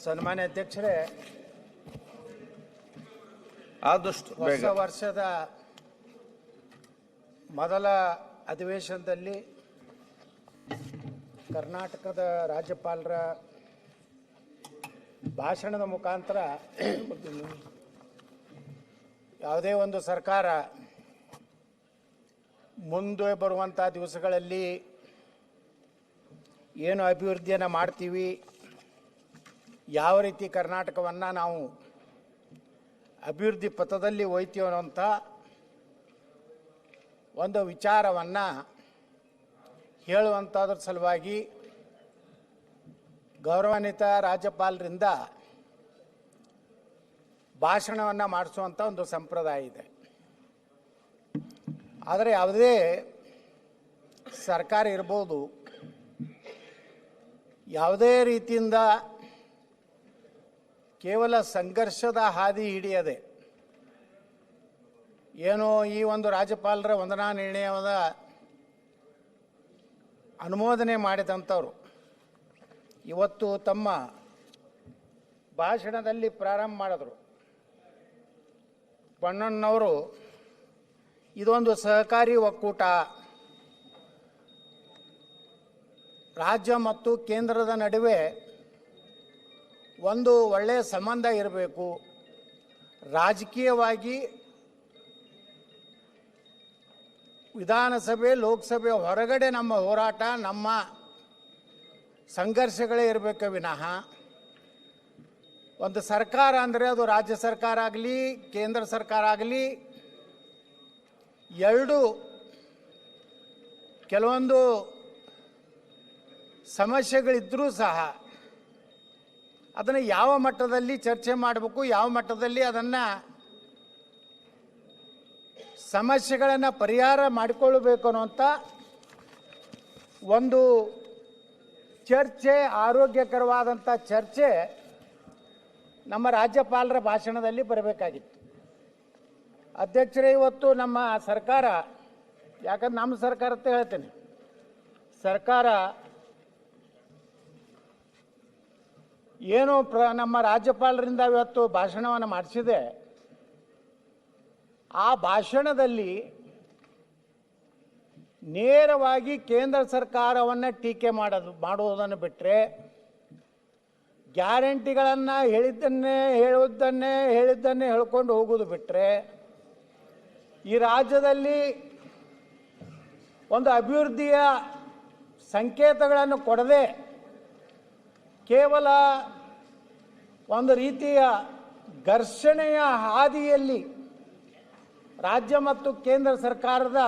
ಸನ್ಮಾನ್ಯ ಅಧ್ಯಕ್ಷರೇ, ಆದಷ್ಟು ಹೊಸ ವರ್ಷದ ಮೊದಲ ಅಧಿವೇಶನದಲ್ಲಿ ಕರ್ನಾಟಕದ ರಾಜ್ಯಪಾಲರ ಭಾಷಣದ ಮುಖಾಂತರ ಯಾವುದೇ ಒಂದು ಸರ್ಕಾರ ಮುಂದೆ ಬರುವಂಥ ದಿವಸಗಳಲ್ಲಿ ಏನು ಅಭಿವೃದ್ಧಿಯನ್ನು ಮಾಡ್ತೀವಿ, ಯಾವ ರೀತಿ ಕರ್ನಾಟಕವನ್ನು ನಾವು ಅಭಿವೃದ್ಧಿ ಪಥದಲ್ಲಿ ಒಯ್ತೀವಿ ಅನ್ನೋಂಥ ಒಂದು ವಿಚಾರವನ್ನು ಹೇಳುವಂಥದ್ರ ಸಲುವಾಗಿ ಗೌರವಾನ್ವಿತ ರಾಜ್ಯಪಾಲರಿಂದ ಭಾಷಣವನ್ನು ಮಾಡಿಸುವಂಥ ಒಂದು ಸಂಪ್ರದಾಯ ಇದೆ. ಆದರೆ ಯಾವುದೇ ಸರ್ಕಾರ ಇರ್ಬೋದು, ಯಾವುದೇ ರೀತಿಯಿಂದ ಕೇವಲ ಸಂಘರ್ಷದ ಹಾದಿ ಹಿಡಿಯದೆ ಏನೋ ಈ ಒಂದು ರಾಜ್ಯಪಾಲರ ವಂದನಾ ನಿರ್ಣಯದ ಅನುಮೋದನೆ ಮಾಡಿದಂಥವ್ರು ಇವತ್ತು ತಮ್ಮ ಭಾಷಣದಲ್ಲಿ ಪ್ರಾರಂಭ ಮಾಡಿದ್ರು. ಬಣ್ಣಣ್ಣವರು ಇದೊಂದು ಸಹಕಾರಿ ಒಕ್ಕೂಟ, ರಾಜ್ಯ ಮತ್ತು ಕೇಂದ್ರದ ನಡುವೆ ಒಂದು ಒಳ್ಳೆಯ ಸಂಬಂಧ ಇರಬೇಕು, ರಾಜಕೀಯವಾಗಿ ವಿಧಾನಸಭೆ ಲೋಕಸಭೆ ಹೊರಗಡೆ ನಮ್ಮ ಹೋರಾಟ ನಮ್ಮ ಸಂಘರ್ಷಗಳೇ ಇರಬೇಕು ವಿನಃ ಒಂದು ಸರ್ಕಾರ ಅಂದರೆ ಅದು ರಾಜ್ಯ ಸರ್ಕಾರ ಆಗಲಿ ಕೇಂದ್ರ ಸರ್ಕಾರ ಆಗಲಿ ಎರಡು ಕೆಲವೊಂದು ಸಮಸ್ಯೆಗಳಿದ್ದರೂ ಸಹ ಅದನ್ನು ಯಾವ ಮಟ್ಟದಲ್ಲಿ ಚರ್ಚೆ ಮಾಡಬೇಕು, ಯಾವ ಮಟ್ಟದಲ್ಲಿ ಅದನ್ನು ಸಮಸ್ಯೆಗಳನ್ನು ಪರಿಹಾರ ಮಾಡಿಕೊಳ್ಳಬೇಕು ಅನ್ನುವಂಥ ಒಂದು ಚರ್ಚೆ, ಆರೋಗ್ಯಕರವಾದಂಥ ಚರ್ಚೆ ನಮ್ಮ ರಾಜ್ಯಪಾಲರ ಭಾಷಣದಲ್ಲಿ ಬರಬೇಕಾಗಿತ್ತು. ಅಧ್ಯಕ್ಷರೇ, ಇವತ್ತು ನಮ್ಮ ಸರ್ಕಾರ, ಯಾಕಂದ್ರೆ ನಮ್ಮ ಸರ್ಕಾರ ಅಂತ ಹೇಳ್ತೇನೆ, ಸರ್ಕಾರ ಏನು ನಮ್ಮ ರಾಜ್ಯಪಾಲರಿಂದ ಇವತ್ತು ಭಾಷಣವನ್ನು ಮಾಡಿಸಿದೆ, ಆ ಭಾಷಣದಲ್ಲಿ ನೇರವಾಗಿ ಕೇಂದ್ರ ಸರ್ಕಾರವನ್ನು ಟೀಕೆ ಮಾಡುವುದನ್ನು ಬಿಟ್ಟರೆ, ಗ್ಯಾರಂಟಿಗಳನ್ನು ಹೇಳಿದ್ದನ್ನೇ ಹೇಳ್ಕೊಂಡು ಹೋಗೋದು ಬಿಟ್ಟರೆ, ಈ ರಾಜ್ಯದಲ್ಲಿ ಒಂದು ಅಭಿವೃದ್ಧಿಯ ಸಂಕೇತಗಳನ್ನು ಕೊಡದೆ ಕೇವಲ ಒಂದು ರೀತಿಯ ಘರ್ಷಣೆಯ ಹಾದಿಯಲ್ಲಿ ರಾಜ್ಯ ಮತ್ತು ಕೇಂದ್ರ ಸರ್ಕಾರದ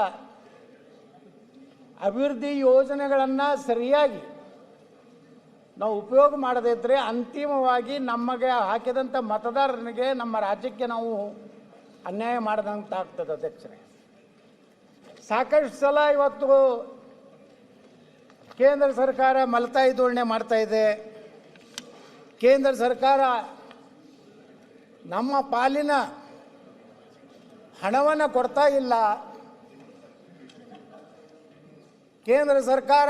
ಅಭಿವೃದ್ಧಿ ಯೋಜನೆಗಳನ್ನು ಸರಿಯಾಗಿ ನಾವು ಉಪಯೋಗ ಮಾಡದೇ ಇದ್ದರೆ ಅಂತಿಮವಾಗಿ ನಮಗೆ ಹಾಕಿದಂಥ ಮತದಾರನಿಗೆ, ನಮ್ಮ ರಾಜ್ಯಕ್ಕೆ ನಾವು ಅನ್ಯಾಯ ಮಾಡಿದಂತ ಆಗ್ತದೆ. ಅಧ್ಯಕ್ಷರೇ, ಸಾಕಷ್ಟು ಸಲ ಇವತ್ತು ಕೇಂದ್ರ ಸರ್ಕಾರ ಮಲತಾಯಿ ಧೋರಣೆ ಮಾಡ್ತಾ ಇದೆ. ಕೇಂದ್ರ ಸರ್ಕಾರ ನಮ್ಮ ಪಾಲಿನ ಹಣವನ್ನು ಕೊಡ್ತಾ ಇಲ್ಲ. ಕೇಂದ್ರ ಸರ್ಕಾರ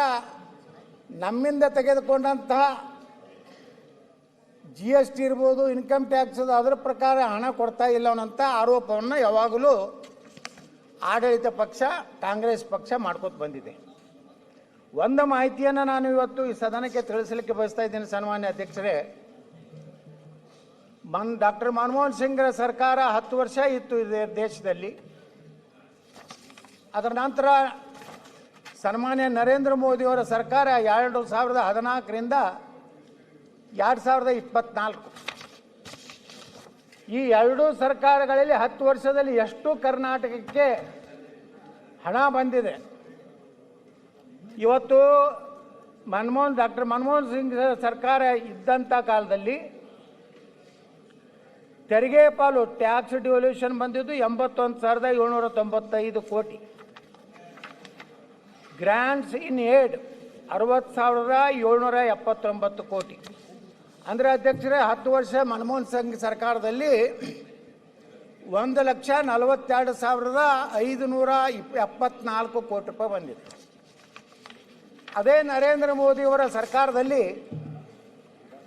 ನಮ್ಮಿಂದ ತೆಗೆದುಕೊಂಡಂತಹ GST ಇರ್ಬೋದು, ಇನ್ಕಮ್ ಟ್ಯಾಕ್ಸ್, ಅದರ ಪ್ರಕಾರ ಹಣ ಕೊಡ್ತಾ ಇಲ್ಲ ಅನ್ನೋಂಥ ಆರೋಪವನ್ನು ಯಾವಾಗಲೂ ಆಡಳಿತ ಪಕ್ಷ ಕಾಂಗ್ರೆಸ್ ಪಕ್ಷ ಮಾಡ್ಕೊತ ಬಂದಿದೆ. ಒಂದು ಮಾಹಿತಿಯನ್ನು ನಾನು ಇವತ್ತು ಈ ಸದನಕ್ಕೆ ತಿಳಿಸಲಿಕ್ಕೆ ಬಯಸ್ತಾ ಇದ್ದೀನಿ. ಸನ್ಮಾನ್ಯ ಅಧ್ಯಕ್ಷರೇ, ಡಾಕ್ಟರ್ ಮನಮೋಹನ್ ಸಿಂಗ್ರ ಸರ್ಕಾರ 10 ವರ್ಷ ಇತ್ತು ದೇಶದಲ್ಲಿ. ಅದರ ನಂತರ ಸನ್ಮಾನ್ಯ ನರೇಂದ್ರ ಮೋದಿಯವರ ಸರ್ಕಾರ 2014ರಿಂದ 2024, ಈ ಎರಡೂ ಸರ್ಕಾರಗಳಲ್ಲಿ 10 ವರ್ಷದಲ್ಲಿ ಎಷ್ಟು ಕರ್ನಾಟಕಕ್ಕೆ ಹಣ ಬಂದಿದೆ. ಇವತ್ತು ಡಾಕ್ಟರ್ ಮನಮೋಹನ್ ಸಿಂಗ್ ಸರ್ಕಾರ ಇದ್ದಂಥ ಕಾಲದಲ್ಲಿ ತೆರಿಗೆ ಪಾಲು ಟ್ಯಾಕ್ಸ್ ಡಿವಲ್ಯೂಷನ್ ಬಂದಿದ್ದು 81,795 ಕೋಟಿ, ಗ್ರಾಂಟ್ಸ್ ಇನ್ ಏಡ್ 60,779 ಕೋಟಿ. ಅಂದರೆ ಅಧ್ಯಕ್ಷರೇ, 10 ವರ್ಷ ಮನಮೋಹನ್ ಸಿಂಗ್ ಸರ್ಕಾರದಲ್ಲಿ 1,42,574 ಕೋಟಿ ರೂಪಾಯಿ ಬಂದಿದೆ. ಅದೇ ನರೇಂದ್ರ ಮೋದಿಯವರ ಸರ್ಕಾರದಲ್ಲಿ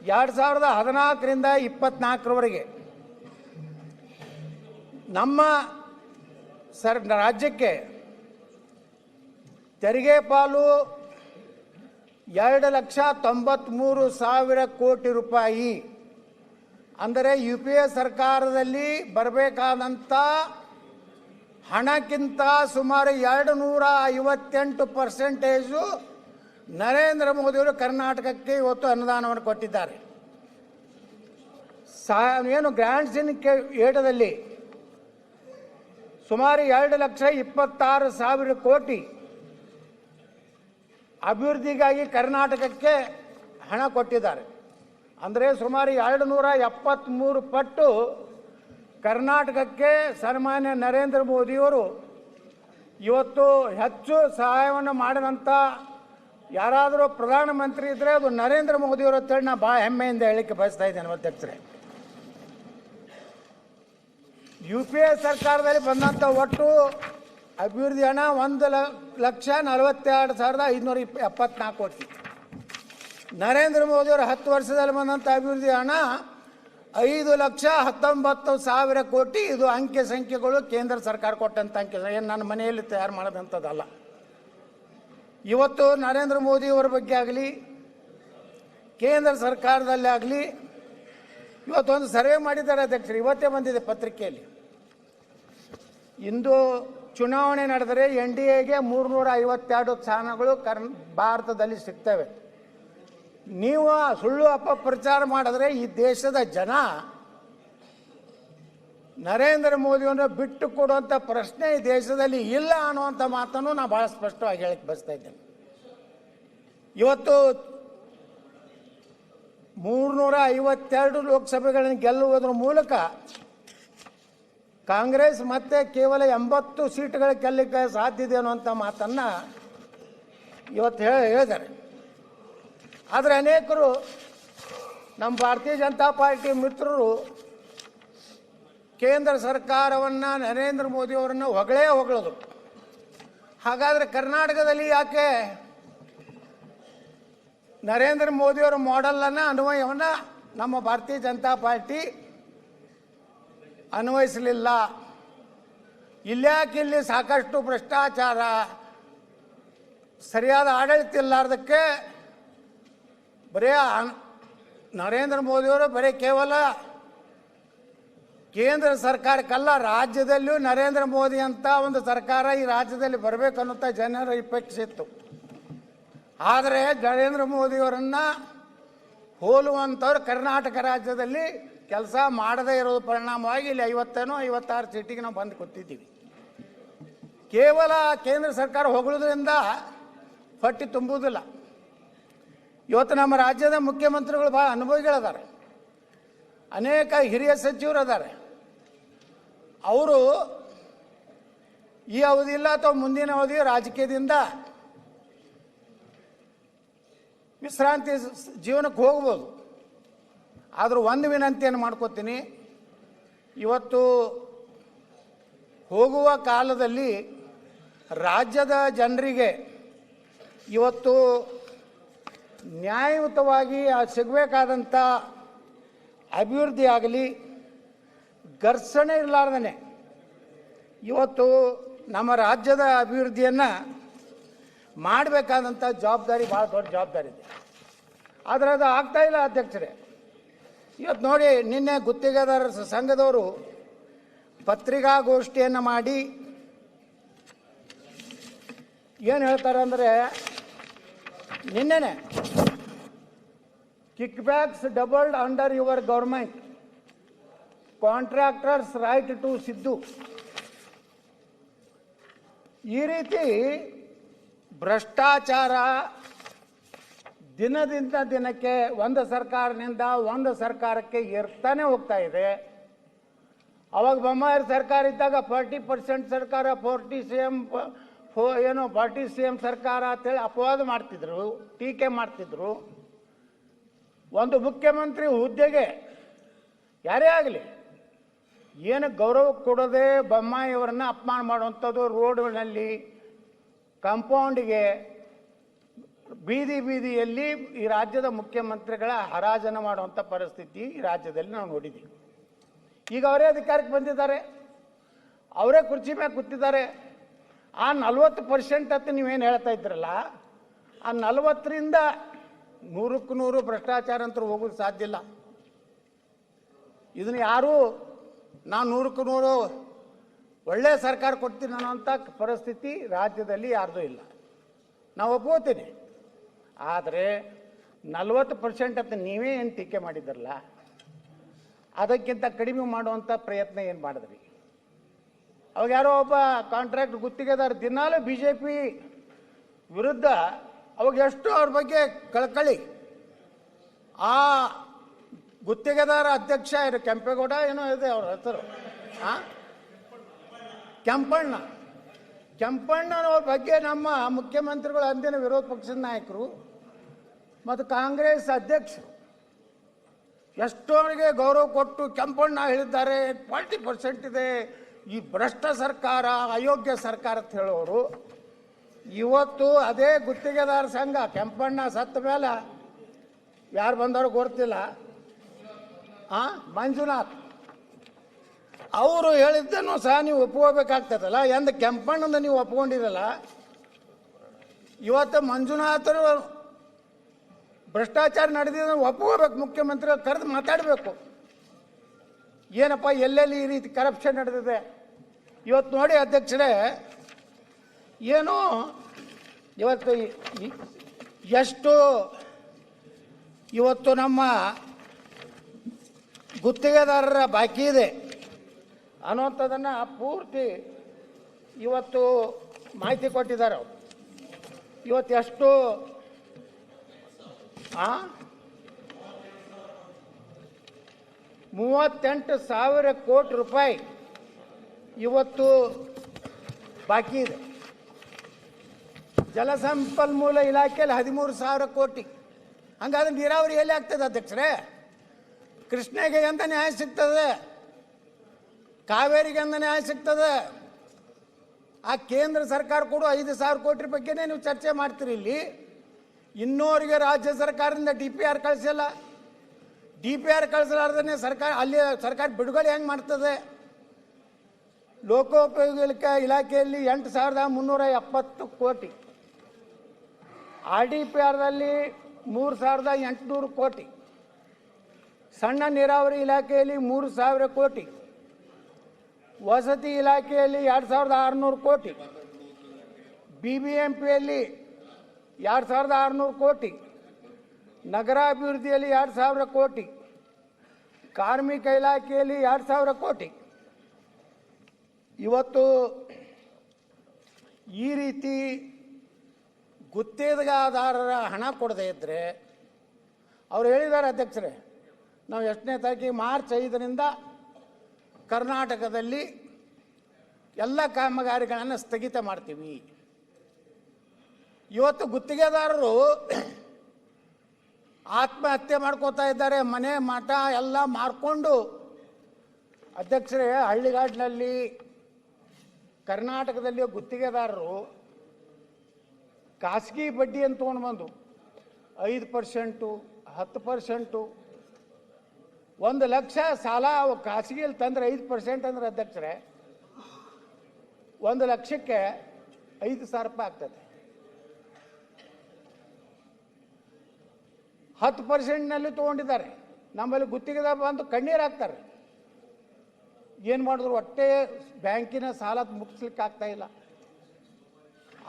2014ರಿಂದ 24ರವರೆಗೆ ನಮ್ಮ ರಾಜ್ಯಕ್ಕೆ ತೆರಿಗೆ ಪಾಲು 2,93,000 ಕೋಟಿ ರೂಪಾಯಿ. ಅಂದರೆ UPA ಸರ್ಕಾರದಲ್ಲಿ ಬರಬೇಕಾದಂಥ ಹಣಕ್ಕಿಂತ ಸುಮಾರು 258% ನರೇಂದ್ರ ಮೋದಿಯವರು ಕರ್ನಾಟಕಕ್ಕೆ ಇವತ್ತು ಅನುದಾನವನ್ನು ಕೊಟ್ಟಿದ್ದಾರೆ. ಏನು ಗ್ರ್ಯಾಂಟ್ಸ್ ಇನ್ ಏಟದಲ್ಲಿ ಸುಮಾರು 2,26,000 ಕೋಟಿ ಅಭಿವೃದ್ಧಿಗಾಗಿ ಕರ್ನಾಟಕಕ್ಕೆ ಹಣ ಕೊಟ್ಟಿದ್ದಾರೆ. ಅಂದರೆ ಸುಮಾರು 273 ಪಟ್ಟು ಕರ್ನಾಟಕಕ್ಕೆ ಸನ್ಮಾನ್ಯ ನರೇಂದ್ರ ಮೋದಿಯವರು ಇವತ್ತು ಹೆಚ್ಚು ಸಹಾಯವನ್ನು ಮಾಡಿದಂಥ ಯಾರಾದರೂ ಪ್ರಧಾನಮಂತ್ರಿ ಇದ್ದರೆ ಅದು ನರೇಂದ್ರ ಮೋದಿಯವರು ಅಂತೇಳಿ ನಾನು ಭಾಳ ಹೆಮ್ಮೆಯಿಂದ ಹೇಳಲಿಕ್ಕೆ ಬಯಸ್ತಾ ಇದ್ದೇನೆ ಅಧ್ಯಕ್ಷರೇ. UPA ಸರ್ಕಾರದಲ್ಲಿ ಬಂದಂಥ ಒಟ್ಟು ಅಭಿವೃದ್ಧಿ ಹಣ 1,42,574 ಕೋಟಿ. ನರೇಂದ್ರ ಮೋದಿಯವರು 10 ವರ್ಷದಲ್ಲಿ ಬಂದಂಥ ಅಭಿವೃದ್ಧಿ ಹಣ 5,19,000 ಕೋಟಿ. ಇದು ಅಂಕೆ ಸಂಖ್ಯೆಗಳು ಕೇಂದ್ರ ಸರ್ಕಾರ ಕೊಟ್ಟಂಥ ಅಂಕೆ, ಏನು ನನ್ನ ಮನೆಯಲ್ಲಿ ತಯಾರು ಮಾಡೋದಂಥದ್ದಲ್ಲ. ಇವತ್ತು ನರೇಂದ್ರ ಮೋದಿಯವರ ಬಗ್ಗೆ ಆಗಲಿ ಕೇಂದ್ರ ಸರ್ಕಾರದಲ್ಲಿ ಆಗಲಿ ಇವತ್ತೊಂದು ಸರ್ವೆ ಮಾಡಿದ್ದಾರೆ ಅಧ್ಯಕ್ಷರು, ಇವತ್ತೇ ಬಂದಿದೆ ಪತ್ರಿಕೆಯಲ್ಲಿ. ಇಂದು ಚುನಾವಣೆ ನಡೆದರೆ NDAಗೆ 352 ಸ್ಥಾನಗಳು ಭಾರತದಲ್ಲಿ ಸಿಗ್ತವೆ. ನೀವು ಸುಳ್ಳು ಅಪಪ್ರಚಾರ ಮಾಡಿದ್ರೆ ಈ ದೇಶದ ಜನ ನರೇಂದ್ರ ಮೋದಿಯನ್ನು ಬಿಟ್ಟು ಕೊಡುವಂಥ ಪ್ರಶ್ನೆ ಈ ದೇಶದಲ್ಲಿ ಇಲ್ಲ ಅನ್ನುವಂಥ ಮಾತನ್ನು ನಾನು ಭಾಳ ಸ್ಪಷ್ಟವಾಗಿ ಹೇಳಕ್ಕೆ ಬಯಸ್ತಾ ಇದ್ದೇನೆ. ಇವತ್ತು 352 ಲೋಕಸಭೆಗಳನ್ನು ಗೆಲ್ಲುವುದರ ಮೂಲಕ ಕಾಂಗ್ರೆಸ್ ಮತ್ತೆ ಕೇವಲ 80 ಸೀಟ್ಗಳು ಗೆಲ್ಲಲಿಕ್ಕೆ ಸಾಧ್ಯ ಇದೆ ಅನ್ನುವಂಥ ಮಾತನ್ನು ಇವತ್ತು ಹೇಳಿದ್ದಾರೆ. ಆದರೆ ಅನೇಕರು ನಮ್ಮ ಭಾರತೀಯ ಜನತಾ ಪಾರ್ಟಿ ಮಿತ್ರರು ಕೇಂದ್ರ ಸರ್ಕಾರವನ್ನು ನರೇಂದ್ರ ಮೋದಿಯವರನ್ನು ಹೊಗಳೋದು. ಹಾಗಾದರೆ ಕರ್ನಾಟಕದಲ್ಲಿ ಯಾಕೆ ನರೇಂದ್ರ ಮೋದಿಯವರ ಮಾಡೆಲನ್ನು ಅನ್ವಯವನ್ನು ನಮ್ಮ ಭಾರತೀಯ ಜನತಾ ಪಾರ್ಟಿ ಅನ್ವಯಿಸಲಿಲ್ಲ? ಇಲ್ಲಿ ಸಾಕಷ್ಟು ಭ್ರಷ್ಟಾಚಾರ, ಸರಿಯಾದ ಆಡಳಿತ ಇಲ್ಲಾರ್ದಕ್ಕೆ ಬರೀ ನರೇಂದ್ರ ಮೋದಿಯವರು ಬರೀ ಕೇವಲ ಕೇಂದ್ರ ಸರ್ಕಾರಕ್ಕಲ್ಲ, ರಾಜ್ಯದಲ್ಲಿಯೂ ನರೇಂದ್ರ ಮೋದಿ ಅಂತ ಒಂದು ಸರ್ಕಾರ ಈ ರಾಜ್ಯದಲ್ಲಿ ಬರಬೇಕನ್ನುತ್ತಾ ಜನರ ಅಪೇಕ್ಷೆ ಇತ್ತು. ಆದರೆ ನರೇಂದ್ರ ಮೋದಿಯವರನ್ನು ಹೋಲುವಂಥವ್ರು ಕರ್ನಾಟಕ ರಾಜ್ಯದಲ್ಲಿ ಕೆಲಸ ಮಾಡದೇ ಇರೋದು ಪರಿಣಾಮವಾಗಿ ಇಲ್ಲಿ 56 ಸೀಟಿಗೆ ನಾವು ಬಂದು ಕೂತಿದ್ದೀವಿ. ಕೇವಲ ಕೇಂದ್ರ ಸರ್ಕಾರ ಹೊಗಳೋದ್ರಿಂದ ಹೊಟ್ಟೆ ತುಂಬುವುದಿಲ್ಲ. ಇವತ್ತು ನಮ್ಮ ರಾಜ್ಯದ ಮುಖ್ಯಮಂತ್ರಿಗಳು ಭಾಳ ಅನುಭವಿಗಳಿದ್ದಾರೆ, ಅನೇಕ ಹಿರಿಯ ಸಚಿವರು ಅದ್ದಾರೆ. ಅವರು ಈ ಅವಧಿ ಇಲ್ಲ ಅಥವಾ ಮುಂದಿನ ಅವಧಿ ರಾಜಕೀಯದಿಂದ ವಿಶ್ರಾಂತಿ ಜೀವನಕ್ಕೆ ಹೋಗ್ಬೋದು. ಆದರೂ ಒಂದು ವಿನಂತಿಯನ್ನು ಮಾಡ್ಕೋತೀನಿ, ಇವತ್ತು ಹೋಗುವ ಕಾಲದಲ್ಲಿ ರಾಜ್ಯದ ಜನರಿಗೆ ಇವತ್ತು ನ್ಯಾಯಯುತವಾಗಿ ಸಿಗಬೇಕಾದಂಥ ಅಭಿವೃದ್ಧಿ ಆಗಲಿ, ಘರ್ಷಣೆ ಇರಲಾರ್ದೇ ಇವತ್ತು ನಮ್ಮ ರಾಜ್ಯದ ಅಭಿವೃದ್ಧಿಯನ್ನು ಮಾಡಬೇಕಾದಂಥ ಜವಾಬ್ದಾರಿ ಭಾಳ ದೊಡ್ಡ ಜವಾಬ್ದಾರಿ ಇದೆ. ಆದರೆ ಅದು ಆಗ್ತಾಯಿಲ್ಲ ಅಧ್ಯಕ್ಷರೇ. ಇವತ್ತು ನೋಡಿ, ನಿನ್ನೆ ಗುತ್ತಿಗೆದಾರರ ಸಂಘದವರು ಪತ್ರಿಕಾಗೋಷ್ಠಿಯನ್ನು ಮಾಡಿ ಏನು ಹೇಳ್ತಾರೆ ಅಂದರೆ, ನಿನ್ನೆನೆ kickbacks doubled under your government, contractors write to Siddu. ಈ ರೀತಿ ಭ್ರಷ್ಟಾಚಾರ ದಿನದಿಂದ ದಿನಕ್ಕೆ ಒಂದು ಸರ್ಕಾರದಿಂದ ಒಂದು ಸರ್ಕಾರಕ್ಕೆ ಏರ್ತಾನೆ ಹೋಗ್ತಾ ಇದೆ. ಅವಾಗ ಬೊಮ್ಮಾಯಿ ಸರ್ಕಾರ ಇದ್ದಾಗ 40% ಸರ್ಕಾರ 40 CM ಏನೋ 40 CM ಸರ್ಕಾರ ಅಂತೇಳಿ ಅಪವಾದ ಮಾಡ್ತಿದ್ರು, ಟೀಕೆ ಮಾಡ್ತಿದ್ರು. ಒಂದು ಮುಖ್ಯಮಂತ್ರಿ ಹುದ್ದೆಗೆ ಯಾರೇ ಆಗಲಿ ಏನು ಗೌರವ ಕೊಡೋದೇ ಬೊಮ್ಮಾಯಿಯವರನ್ನು ಅಪಮಾನ ಮಾಡುವಂಥದ್ದು, ರೋಡ್ನಲ್ಲಿ ಕಾಂಪೌಂಡಿಗೆ ಬೀದಿ ಬೀದಿಯಲ್ಲಿ ಈ ರಾಜ್ಯದ ಮುಖ್ಯಮಂತ್ರಿಗಳ ಹರಾಜನ ಮಾಡುವಂಥ ಪರಿಸ್ಥಿತಿ ಈ ರಾಜ್ಯದಲ್ಲಿ ನಾವು ನೋಡಿದ್ದೀವಿ. ಈಗ ಅವರೇ ಅಧಿಕಾರಕ್ಕೆ ಬಂದಿದ್ದಾರೆ, ಅವರೇ ಕುರ್ಚಿ ಮೇಲೆ ಕೂತಿದ್ದಾರೆ. ಆ 40% ಅಂತ ನೀವೇನು ಹೇಳ್ತಾ ಇದ್ರಲ್ಲ, ಆ 40ರಿಂದ 100ಕ್ಕೆ 100 ಭ್ರಷ್ಟಾಚಾರ ಅಂತ ಹೋಗೋದು ಸಾಧ್ಯ ಇಲ್ಲ. ಇದನ್ನು ಯಾರೂ ನಾನು 100ಕ್ಕೆ 100 ಒಳ್ಳೆಯ ಸರ್ಕಾರ ಕೊಡ್ತೀನಿ ಅನ್ನೋಂಥ ಪರಿಸ್ಥಿತಿ ರಾಜ್ಯದಲ್ಲಿ ಯಾರ್ದೂ ಇಲ್ಲ. ನಾವು ಒಪ್ಕೋತೀನಿ. ಆದರೆ 40% ಅಂತ ನೀವೇ ಏನು ಟೀಕೆ ಮಾಡಿದ್ರಲ್ಲ, ಅದಕ್ಕಿಂತ ಕಡಿಮೆ ಮಾಡುವಂಥ ಪ್ರಯತ್ನ ಏನು ಮಾಡಿದ್ರಿ? ಅವಾಗ ಯಾರೋ ಒಬ್ಬ ಕಾಂಟ್ರಾಕ್ಟ್ ಗುತ್ತಿಗೆದಾರ ದಿನಾಲೂ BJP ವಿರುದ್ಧ, ಅವಾಗ ಎಷ್ಟು ಅವ್ರ ಬಗ್ಗೆ ಕಳಕಳಿ. ಆ ಗುತ್ತಿಗೆದಾರ ಅಧ್ಯಕ್ಷ ಕೆಂಪೇಗೌಡ ಏನೋ ಇದೆ ಅವ್ರ ಹೆಸರು, ಕೆಂಪಣ್ಣನವ್ರ ಬಗ್ಗೆ ನಮ್ಮ ಮುಖ್ಯಮಂತ್ರಿಗಳು, ಅಂದಿನ ವಿರೋಧ ಪಕ್ಷದ ನಾಯಕರು ಮತ್ತು ಕಾಂಗ್ರೆಸ್ ಅಧ್ಯಕ್ಷರು ಎಷ್ಟೋರಿಗೆ ಗೌರವ ಕೊಟ್ಟು ಕೆಂಪಣ್ಣ ಹೇಳಿದ್ದಾರೆ 40% ಇದೆ, ಈ ಭ್ರಷ್ಟ ಸರ್ಕಾರ, ಅಯೋಗ್ಯ ಸರ್ಕಾರ ಅಂತ ಹೇಳೋರು. ಇವತ್ತು ಅದೇ ಗುತ್ತಿಗೆದಾರ ಸಂಘ ಕೆಂಪಣ್ಣ ಸತ್ತ ಮೇಲೆ ಯಾರು ಬಂದವರು ಗೊತ್ತಿಲ್ಲ, ಮಂಜುನಾಥ್ ಅವರು ಹೇಳಿದ್ದನ್ನು ಸಹ ನೀವು ಒಪ್ಕೋಬೇಕಾಗ್ತದಲ್ಲ. ಎಂದು ಕೆಂಪಣ್ಣನ ನೀವು ಒಪ್ಕೊಂಡಿರಲ್ಲ, ಇವತ್ತು ಮಂಜುನಾಥರು ಭ್ರಷ್ಟಾಚಾರ ನಡೆದಿದ್ದ ಒಪ್ಕೋಬೇಕು. ಮುಖ್ಯಮಂತ್ರಿಗಳು ಕರೆದು ಮಾತಾಡಬೇಕು, ಏನಪ್ಪ ಎಲ್ಲೆಲ್ಲಿ ಈ ರೀತಿ ಕರಪ್ಷನ್ ನಡೆದಿದೆ. ಇವತ್ತು ನೋಡಿ ಅಧ್ಯಕ್ಷರೇ, ಏನು ಇವತ್ತು ಎಷ್ಟು ಇವತ್ತು ನಮ್ಮ ಗುತ್ತಿಗೆದಾರರ ಬಾಕಿ ಇದೆ ಅನ್ನುವಂಥದ್ದನ್ನು ಪೂರ್ತಿ ಇವತ್ತು ಮಾಹಿತಿ ಕೊಟ್ಟಿದ್ದಾರೆ ಅವರು. ಇವತ್ತು ಎಷ್ಟು 38,000 ಕೋಟಿ ರೂಪಾಯಿ ಇವತ್ತು ಬಾಕಿ ಇದೆ. ಜಲಸಂಪನ್ಮೂಲ ಇಲಾಖೆಯಲ್ಲಿ 13,000 ಕೋಟಿ. ಹಂಗಾದ್ರೆ ನೀರಾವರಿ ಎಲ್ಲಿ ಆಗ್ತದೆ ಅಧ್ಯಕ್ಷರೇ? ಕೃಷ್ಣೆಗೆ ಎಂತ ನ್ಯಾಯ ಸಿಗ್ತದೆ? ಕಾವೇರಿಗೆ ಎಂತ ನ್ಯಾಯ ಸಿಗ್ತದೆ? ಆ ಕೇಂದ್ರ ಸರ್ಕಾರ ಕೂಡ 5,000 ಕೋಟಿ ಬಗ್ಗೆನೇ ನೀವು ಚರ್ಚೆ ಮಾಡ್ತೀರಿ. ಇಲ್ಲಿ ಇನ್ನೋರಿಗೆ ರಾಜ್ಯ ಸರ್ಕಾರದಿಂದ DPR ಕಳಿಸಿಲ್ಲ. DPR ಕಳಿಸಲಾರ್ದೇ ಸರ್ಕಾರ ಅಲ್ಲಿ ಸರ್ಕಾರ ಬಿಡುಗಡೆ ಹೆಂಗೆ ಮಾಡ್ತದೆ? ಲೋಕೋಪಯೋಗಿ ಇಲಾಖೆಯಲ್ಲಿ 8,370 ಕೋಟಿ, RDPRದಲ್ಲಿ 3,800 ಕೋಟಿ, ಸಣ್ಣ ನೀರಾವರಿ ಇಲಾಖೆಯಲ್ಲಿ 3,000 ಕೋಟಿ, ವಸತಿ ಇಲಾಖೆಯಲ್ಲಿ 2,600 ಕೋಟಿ, BBMPಯಲ್ಲಿ 2,600 ಕೋಟಿ, ನಗರಾಭಿವೃದ್ಧಿಯಲ್ಲಿ 2,000 ಕೋಟಿ, ಕಾರ್ಮಿಕ ಇಲಾಖೆಯಲ್ಲಿ 2,000 ಕೋಟಿ. ಇವತ್ತು ಈ ರೀತಿ ಗುತ್ತಿಗೆದಾರರ ಹಣ ಕೊಡದೇ ಇದ್ದರೆ, ಅವ್ರು ಹೇಳಿದ್ದಾರೆ ಅಧ್ಯಕ್ಷರೇ, ನಾವು 8ನೇ ತಾರೀಕಿಗೆ ಮಾರ್ಚ್ 5ರಿಂದ ಕರ್ನಾಟಕದಲ್ಲಿ ಎಲ್ಲ ಕಾಮಗಾರಿಗಳನ್ನು ಸ್ಥಗಿತ ಮಾಡ್ತೀವಿ. ಇವತ್ತು ಗುತ್ತಿಗೆದಾರರು ಆತ್ಮಹತ್ಯೆ ಮಾಡ್ಕೋತಾ ಇದ್ದಾರೆ, ಮನೆ ಮಠ ಎಲ್ಲ ಮಾರ್ಕೊಂಡು. ಅಧ್ಯಕ್ಷರೇ, ಹಳ್ಳಿಗಾಡಿನಲ್ಲಿ ಕರ್ನಾಟಕದಲ್ಲಿ ಗುತ್ತಿಗೆದಾರರು ಖಾಸಗಿ ಬಡ್ಡಿಯನ್ನು ತೊಗೊಂಡು ಬಂದು 5%, 10%, 1 ಲಕ್ಷ ಸಾಲ ಖಾಸಗಿಯಲ್ಲಿ ತಂದರೆ 5% ಅಂದ್ರೆ ಅಧ್ಯಕ್ಷರೇ 1 ಲಕ್ಷಕ್ಕೆ 5,000 ರೂಪಾಯಿ ಆಗ್ತದೆ. 10%ನಲ್ಲಿ ತೊಗೊಂಡಿದ್ದಾರೆ. ನಮ್ಮಲ್ಲಿ ಗುತ್ತಿಗೆದಾರ ಬಂದು ಕಣ್ಣೀರು ಹಾಕ್ತಾರೆ. ಏನು ಮಾಡಿದ್ರು ಒಟ್ಟೆ ಬ್ಯಾಂಕಿನ ಸಾಲ ಮುಗಿಸ್ಲಿಕ್ಕೆ ಆಗ್ತಾ ಇಲ್ಲ,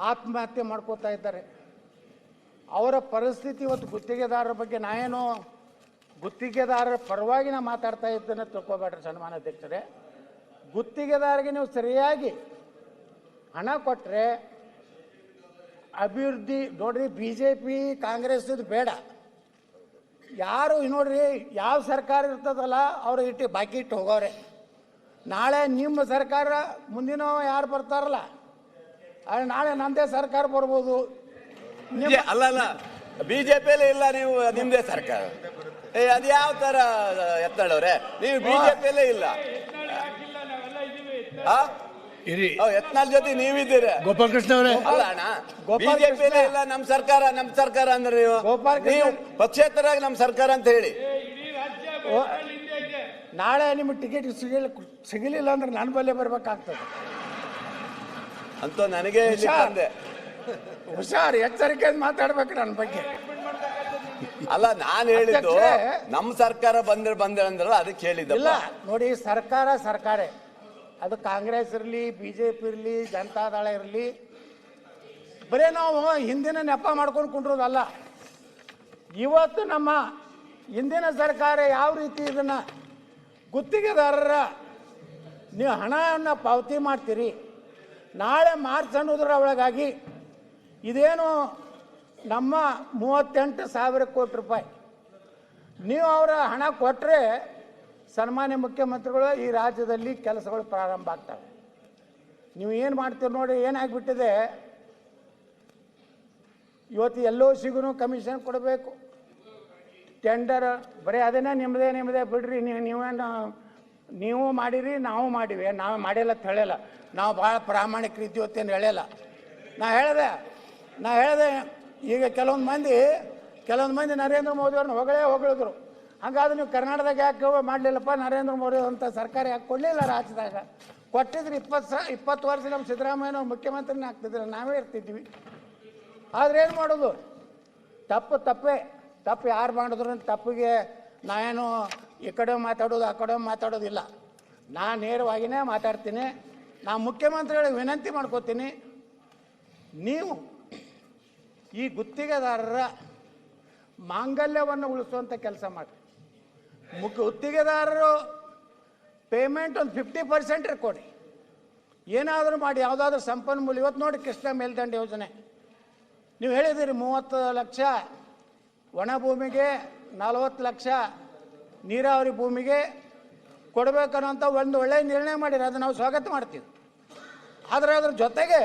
ಆತ್ಮಹತ್ಯೆ ಮಾಡ್ಕೋತಾ ಇದ್ದಾರೆ. ಅವರ ಪರಿಸ್ಥಿತಿ ಇವತ್ತು ಗುತ್ತಿಗೆದಾರರ ಬಗ್ಗೆ ನಾನೇನೋ ಗುತ್ತಿಗೆದಾರರ ಪರವಾಗಿ ನಾ ಮಾತಾಡ್ತಾ ಇದ್ದೇನೆ ತಿಳ್ಕೊಬೇಡ್ರಿ ಸನ್ಮಾನ್ಯ ಅಧ್ಯಕ್ಷರೇ. ಗುತ್ತಿಗೆದಾರರಿಗೆ ನೀವು ಸರಿಯಾಗಿ ಹಣ ಕೊಟ್ಟರೆ ಅಭಿವೃದ್ಧಿ ನೋಡ್ರಿ. BJP ಕಾಂಗ್ರೆಸ್ ಇದು ಬೇಡ. ಯಾರು ನೋಡ್ರಿ, ಯಾವ ಸರ್ಕಾರ ಇರ್ತದಲ್ಲ ಅವರು ಇಟ್ಟು ಬಾಕಿ ಇಟ್ಟು ಹೋಗೋರೆ. ನಾಳೆ ನಿಮ್ಮ ಸರ್ಕಾರ ಮುಂದಿನ ಯಾರು ಬರ್ತಾರಲ್ಲ, ನಾಳೆ ನಮ್ಮದೇ ಸರ್ಕಾರ ಬರ್ಬೋದು. ಅಲ್ಲ BJPಯಲ್ಲಿ ಇಲ್ಲ, ನೀವು ನಿಮ್ಮದೇ ಸರ್ಕಾರ. ಅದು ಯಾವ ಥರ ಎತ್ತಳವ್ರೆ? ನೀವು BJPಯಲ್ಲೇ ಇಲ್ಲ. ಇರಿ ಯತ್ನಾಳ್ ಜೊತೆ ನೀವಿದ್ದೀರ ಗೋಪಾಲಕೃಷ್ಣ ಅವರೇ, ಅಲ್ಲ ಅಣ್ಣ, ಗೋಪಾಲ್ ಬಿಜೆಪಿ ಕೃಷ್ಣ. ಇಲ್ಲ ನಮ್ ಸರ್ಕಾರ ಅಂದ್ರೆ ನೀವು ಗೋಪಾಲ್ ಕೃಷ್ಣ. ನೀವು ಪಕ್ಷೇತರಾಗಿ ನಮ್ ಸರ್ಕಾರ ಅಂತ ಹೇಳಿ. ನಾಳೆ ನಿಮ್ಗೆ ಟಿಕೆಟ್ ಸಿಗಲಿಲ್ಲ ಅಂದ್ರೆ ನನ್ನ ಬಲ್ಲೆ ಬರ್ಬೇಕಾಗ್ತದೆ. ಅಂತ ನನಗೆ ಇಲ್ಲಿ ಹುಷಾರ್. ಬಂದೆ. ಹುಷಾರ್, ಎಚ್ಚರಿಕೆ ಮಾತಾಡ್ಬೇಕು ನನ್ನ ಬಗ್ಗೆ. ಅಲ್ಲ ನಾನ್ ಹೇಳಿದ್ದು ಅಧ್ಯಕ್ಷರೇ, ನಮ್ ಸರ್ಕಾರ ಬಂದ್ರೆ ಅಂದ್ರಲ್ಲ ಅದಕ್ಕೆ ಹೇಳಿದ್ದ. ಇಲ್ಲ ನೋಡಿ, ಸರ್ಕಾರ ಅದು ಕಾಂಗ್ರೆಸ್ ಇರಲಿ, ಬಿಜೆಪಿ ಇರಲಿ, ಜನತಾದಳ ಇರಲಿ, ಬರೀ ನಾವು ಹಿಂದಿನ ನೆಪ ಮಾಡ್ಕೊಂಡು ಕುಂಡ್ರೋದಲ್ಲ. ಇವತ್ತು ನಮ್ಮ ಹಿಂದಿನ ಸರ್ಕಾರ ಯಾವ ರೀತಿ ಇದನ್ನ ಗುತ್ತಿಗೆದಾರರ ನೀವು ಹಣವನ್ನು ಪಾವತಿ ಮಾಡ್ತೀರಿ, ನಾಳೆ ಮಾರ್ಚ್ ಅನ್ನೋದ್ರ ಒಳಗಾಗಿ ಇದೇನು ನಮ್ಮ 38,000 ಕೋಟಿ ರೂಪಾಯಿ ನೀವು ಅವರ ಹಣ ಕೊಟ್ಟರೆ ಸನ್ಮಾನ್ಯ ಮುಖ್ಯಮಂತ್ರಿಗಳು ಈ ರಾಜ್ಯದಲ್ಲಿ ಕೆಲಸಗಳು ಪ್ರಾರಂಭ ಆಗ್ತವೆ. ನೀವು ಏನು ಮಾಡ್ತೀರಿ ನೋಡಿ, ಏನಾಗ್ಬಿಟ್ಟಿದೆ ಇವತ್ತು ಎಲ್ಲೋ ಸಿಗೂ ಕಮಿಷನ್ ಕೊಡಬೇಕು, ಟೆಂಡರ್ ಬರೀ ಅದನ್ನೇ ನಿಮ್ಮದೇ ಬಿಡ್ರಿ. ನೀವು ಮಾಡಿರಿ, ನಾವು ಮಾಡಿವಿ, ನಾವು ಮಾಡಿಲ್ಲ ಅಂತ ಹೇಳಿಲ್ಲ, ನಾವು ಭಾಳ ಪ್ರಾಮಾಣಿಕ ಇದ್ದೀವತ್ತು ಏನು ಹೇಳಿಲ್ಲ. ನಾ ಹೇಳಿದೆ ಈಗ ಕೆಲವೊಂದು ಮಂದಿ ನರೇಂದ್ರ ಮೋದಿ ಅವ್ರನ್ನ ಹೊಗಳಿದ್ರು. ಹಾಗಾದ್ರೆ ನೀವು ಕರ್ನಾಟಕದಾಗ ಯಾಕೆ ಮಾಡಲಿಲ್ಲಪ್ಪ, ನರೇಂದ್ರ ಮೋದಿ ಅಂತ ಸರ್ಕಾರ ಯಾಕೆ ಕೊಡಲಿಲ್ಲ ರಾಜ್ಯದಾಗ? ಕೊಟ್ಟಿದ್ರೆ 20 ವರ್ಷ ನಮ್ಮ ಸಿದ್ದರಾಮಯ್ಯ ಮುಖ್ಯಮಂತ್ರಿನೇ ಆಗ್ತಿದ್ರು, ನಾವೇ ಇರ್ತಿದ್ವಿ. ಆದ್ರೆ ಏನು ಮಾಡೋದು, ತಪ್ಪು ಯಾರು ಮಾಡಿದ್ರು ತಪ್ಪಿಗೆ ನಾನೇನು ಈ ಕಡೆ ಮಾತಾಡೋದು ಆ ಕಡೆ ಮಾತಾಡೋದಿಲ್ಲ. ನಾನು ನೇರವಾಗಿಯೇ ಮಾತಾಡ್ತೀನಿ. ನಾ ಮುಖ್ಯಮಂತ್ರಿಗಳಿಗೆ ವಿನಂತಿ ಮಾಡ್ಕೋತೀನಿ, ನೀವು ಈ ಗುತ್ತಿಗೆದಾರರ ಮಾಂಗಲ್ಯವನ್ನು ಉಳಿಸುವಂಥ ಕೆಲಸ ಮಾಡಿ. ಗುತ್ತಿಗೆದಾರರು ಪೇಮೆಂಟ್ ಒಂದು 50% ಕೊಡಿ, ಏನಾದರೂ ಮಾಡಿ, ಯಾವುದಾದ್ರೂ ಸಂಪನ್ಮೂಲ. ಇವತ್ತು ನೋಡಿ ಕೃಷ್ಣ ಮೇಲ್ದಂಡೆ ಯೋಜನೆ ನೀವು ಹೇಳಿದ್ದೀರಿ, 30 ಲಕ್ಷ ಒಣ ಭೂಮಿಗೆ, 40 ಲಕ್ಷ ನೀರಾವರಿ ಭೂಮಿಗೆ ಕೊಡಬೇಕನ್ನೋಂಥ ಒಂದು ಒಳ್ಳೆಯ ನಿರ್ಣಯ ಮಾಡಿರಿ, ಅದು ನಾವು ಸ್ವಾಗತ ಮಾಡ್ತೀವಿ. ಆದರೆ ಅದ್ರ ಜೊತೆಗೆ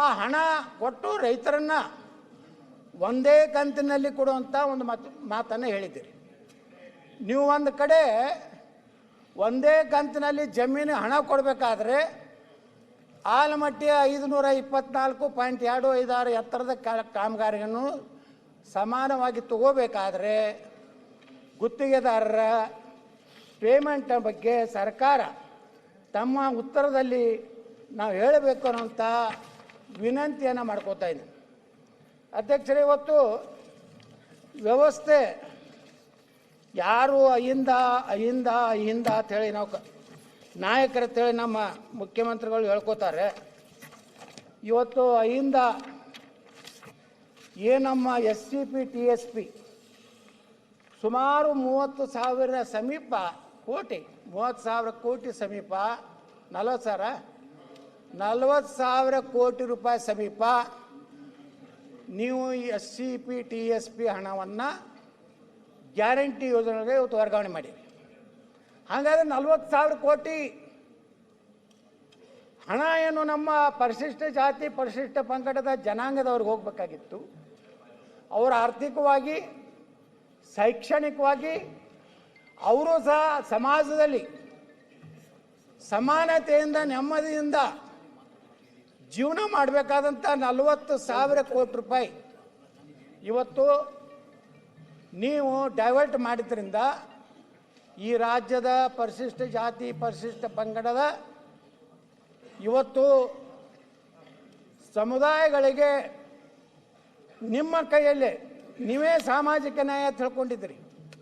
ಆ ಹಣ ಕೊಟ್ಟು ರೈತರನ್ನ ಒಂದೇ ಕಂತಿನಲ್ಲಿ ಕೊಡುವಂಥ ಒಂದು ಮಾತನ್ನು ಹೇಳಿದ್ದೀರಿ. ನೀವು ಒಂದು ಕಡೆ ಒಂದೇ ಕಂತಿನಲ್ಲಿ ಜಮೀನು ಹಣ ಕೊಡಬೇಕಾದ್ರೆ ಆಲಮಟ್ಟಿಯ 524.256 ಎತ್ತರದ ಕಾಮಗಾರಿಯನ್ನು ಸಮಾನವಾಗಿ ತಗೋಬೇಕಾದ್ರೆ ಗುತ್ತಿಗೆದಾರರ ಪೇಮೆಂಟ್ ಬಗ್ಗೆ ಸರ್ಕಾರ ತಮ್ಮ ಉತ್ತರದಲ್ಲಿ ನಾವು ಹೇಳಬೇಕು ಅನ್ನೋಂಥ ವಿನಂತಿಯನ್ನು ಮಾಡ್ಕೋತಾ ಇದ್ದೀನಿ. ಅಧ್ಯಕ್ಷರೇ, ಇವತ್ತು ವ್ಯವಸ್ಥೆ ಯಾರು ಅಹಿಂದ ಅಂಥೇಳಿ ನಾವು ನಾಯಕರಂತೇಳಿ ನಮ್ಮ ಮುಖ್ಯಮಂತ್ರಿಗಳು ಹೇಳ್ಕೋತಾರೆ. ಇವತ್ತು ಅಹಿಂದ ನಮ್ಮ SCP TSP ಸುಮಾರು 30,000 ಸಮೀಪ ಕೋಟಿ, 30,000 ಕೋಟಿ ಸಮೀಪ, 40,000 ಕೋಟಿ ರೂಪಾಯಿ ಸಮೀಪ ನೀವು SCP TSP ಹಣವನ್ನು ಗ್ಯಾರಂಟಿ ಯೋಜನೆಗೆ ಇವತ್ತು ವರ್ಗಾವಣೆ ಮಾಡಿರಿ. ಹಾಗಾದರೆ 40,000 ಕೋಟಿ ಹಣ ಏನು ನಮ್ಮ ಪರಿಶಿಷ್ಟ ಜಾತಿ ಪರಿಶಿಷ್ಟ ಪಂಗಡದ ಜನಾಂಗದವ್ರಿಗೆ ಹೋಗಬೇಕಾಗಿತ್ತು. ಅವರು ಆರ್ಥಿಕವಾಗಿ ಶೈಕ್ಷಣಿಕವಾಗಿ ಅವರು ಸಹ ಸಮಾಜದಲ್ಲಿ ಸಮಾನತೆಯಿಂದ ನೆಮ್ಮದಿಯಿಂದ ಜೀವನ ಮಾಡಬೇಕಾದಂಥ 40,000 ಕೋಟಿ ರೂಪಾಯಿ ಇವತ್ತು ನೀವು ಡೈವರ್ಟ್ ಮಾಡಿದ್ರಿಂದ ಈ ರಾಜ್ಯದ ಪರಿಶಿಷ್ಟ ಜಾತಿ ಪರಿಶಿಷ್ಟ ಪಂಗಡದ ಇವತ್ತು ಸಮುದಾಯಗಳಿಗೆ ನಿಮ್ಮ ಕೈಯಲ್ಲೇ ನೀವೇ ಸಾಮಾಜಿಕ ನ್ಯಾಯ ತಿಳ್ಕೊಂಡಿದ್ದೀರಿ.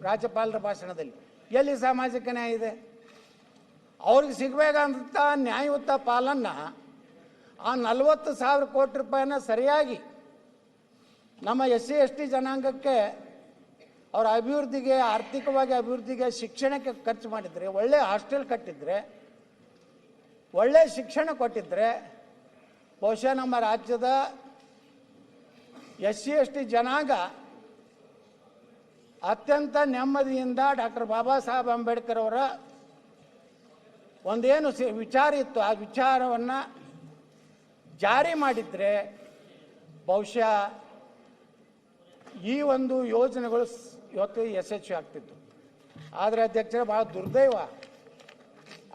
ರಾಜ್ಯಪಾಲರ ಭಾಷಣದಲ್ಲಿ ಎಲ್ಲಿ ಸಾಮಾಜಿಕ ನ್ಯಾಯ ಇದೆ? ಅವ್ರಿಗೆ ಸಿಗಬೇಕಂತ ನ್ಯಾಯಯುತ ಪಾಲನ್ನು ಆ 40,000 ಕೋಟಿ ರೂಪಾಯಿನ ಸರಿಯಾಗಿ ನಮ್ಮ SC ST ಜನಾಂಗಕ್ಕೆ ಅವರ ಅಭಿವೃದ್ಧಿಗೆ, ಆರ್ಥಿಕವಾಗಿ ಅಭಿವೃದ್ಧಿಗೆ, ಶಿಕ್ಷಣಕ್ಕೆ ಖರ್ಚು ಮಾಡಿದರೆ, ಒಳ್ಳೆ ಹಾಸ್ಟೆಲ್ ಕಟ್ಟಿದ್ರೆ, ಒಳ್ಳೆ ಶಿಕ್ಷಣ ಕೊಟ್ಟಿದ್ರೆ ಬಹುಶಃ ನಮ್ಮ ರಾಜ್ಯದ SC ST ಜನಾಂಗ ಅತ್ಯಂತ ನೆಮ್ಮದಿಯಿಂದ ಡಾಕ್ಟರ್ ಬಾಬಾ ಸಾಹೇಬ್ ಅಂಬೇಡ್ಕರ್ ಅವರ ಒಂದೇನು ವಿಚಾರ ಇತ್ತು ಆ ವಿಚಾರವನ್ನು ಜಾರಿ ಮಾಡಿದರೆ ಬಹುಶಃ ಈ ಒಂದು ಯೋಜನೆಗಳು ಇವತ್ತು ಯಶಸ್ವಿ ಆಗ್ತಿತ್ತು. ಆದರೆ ಅಧ್ಯಕ್ಷರೇ, ಭಾಳ ದುರ್ದೈವ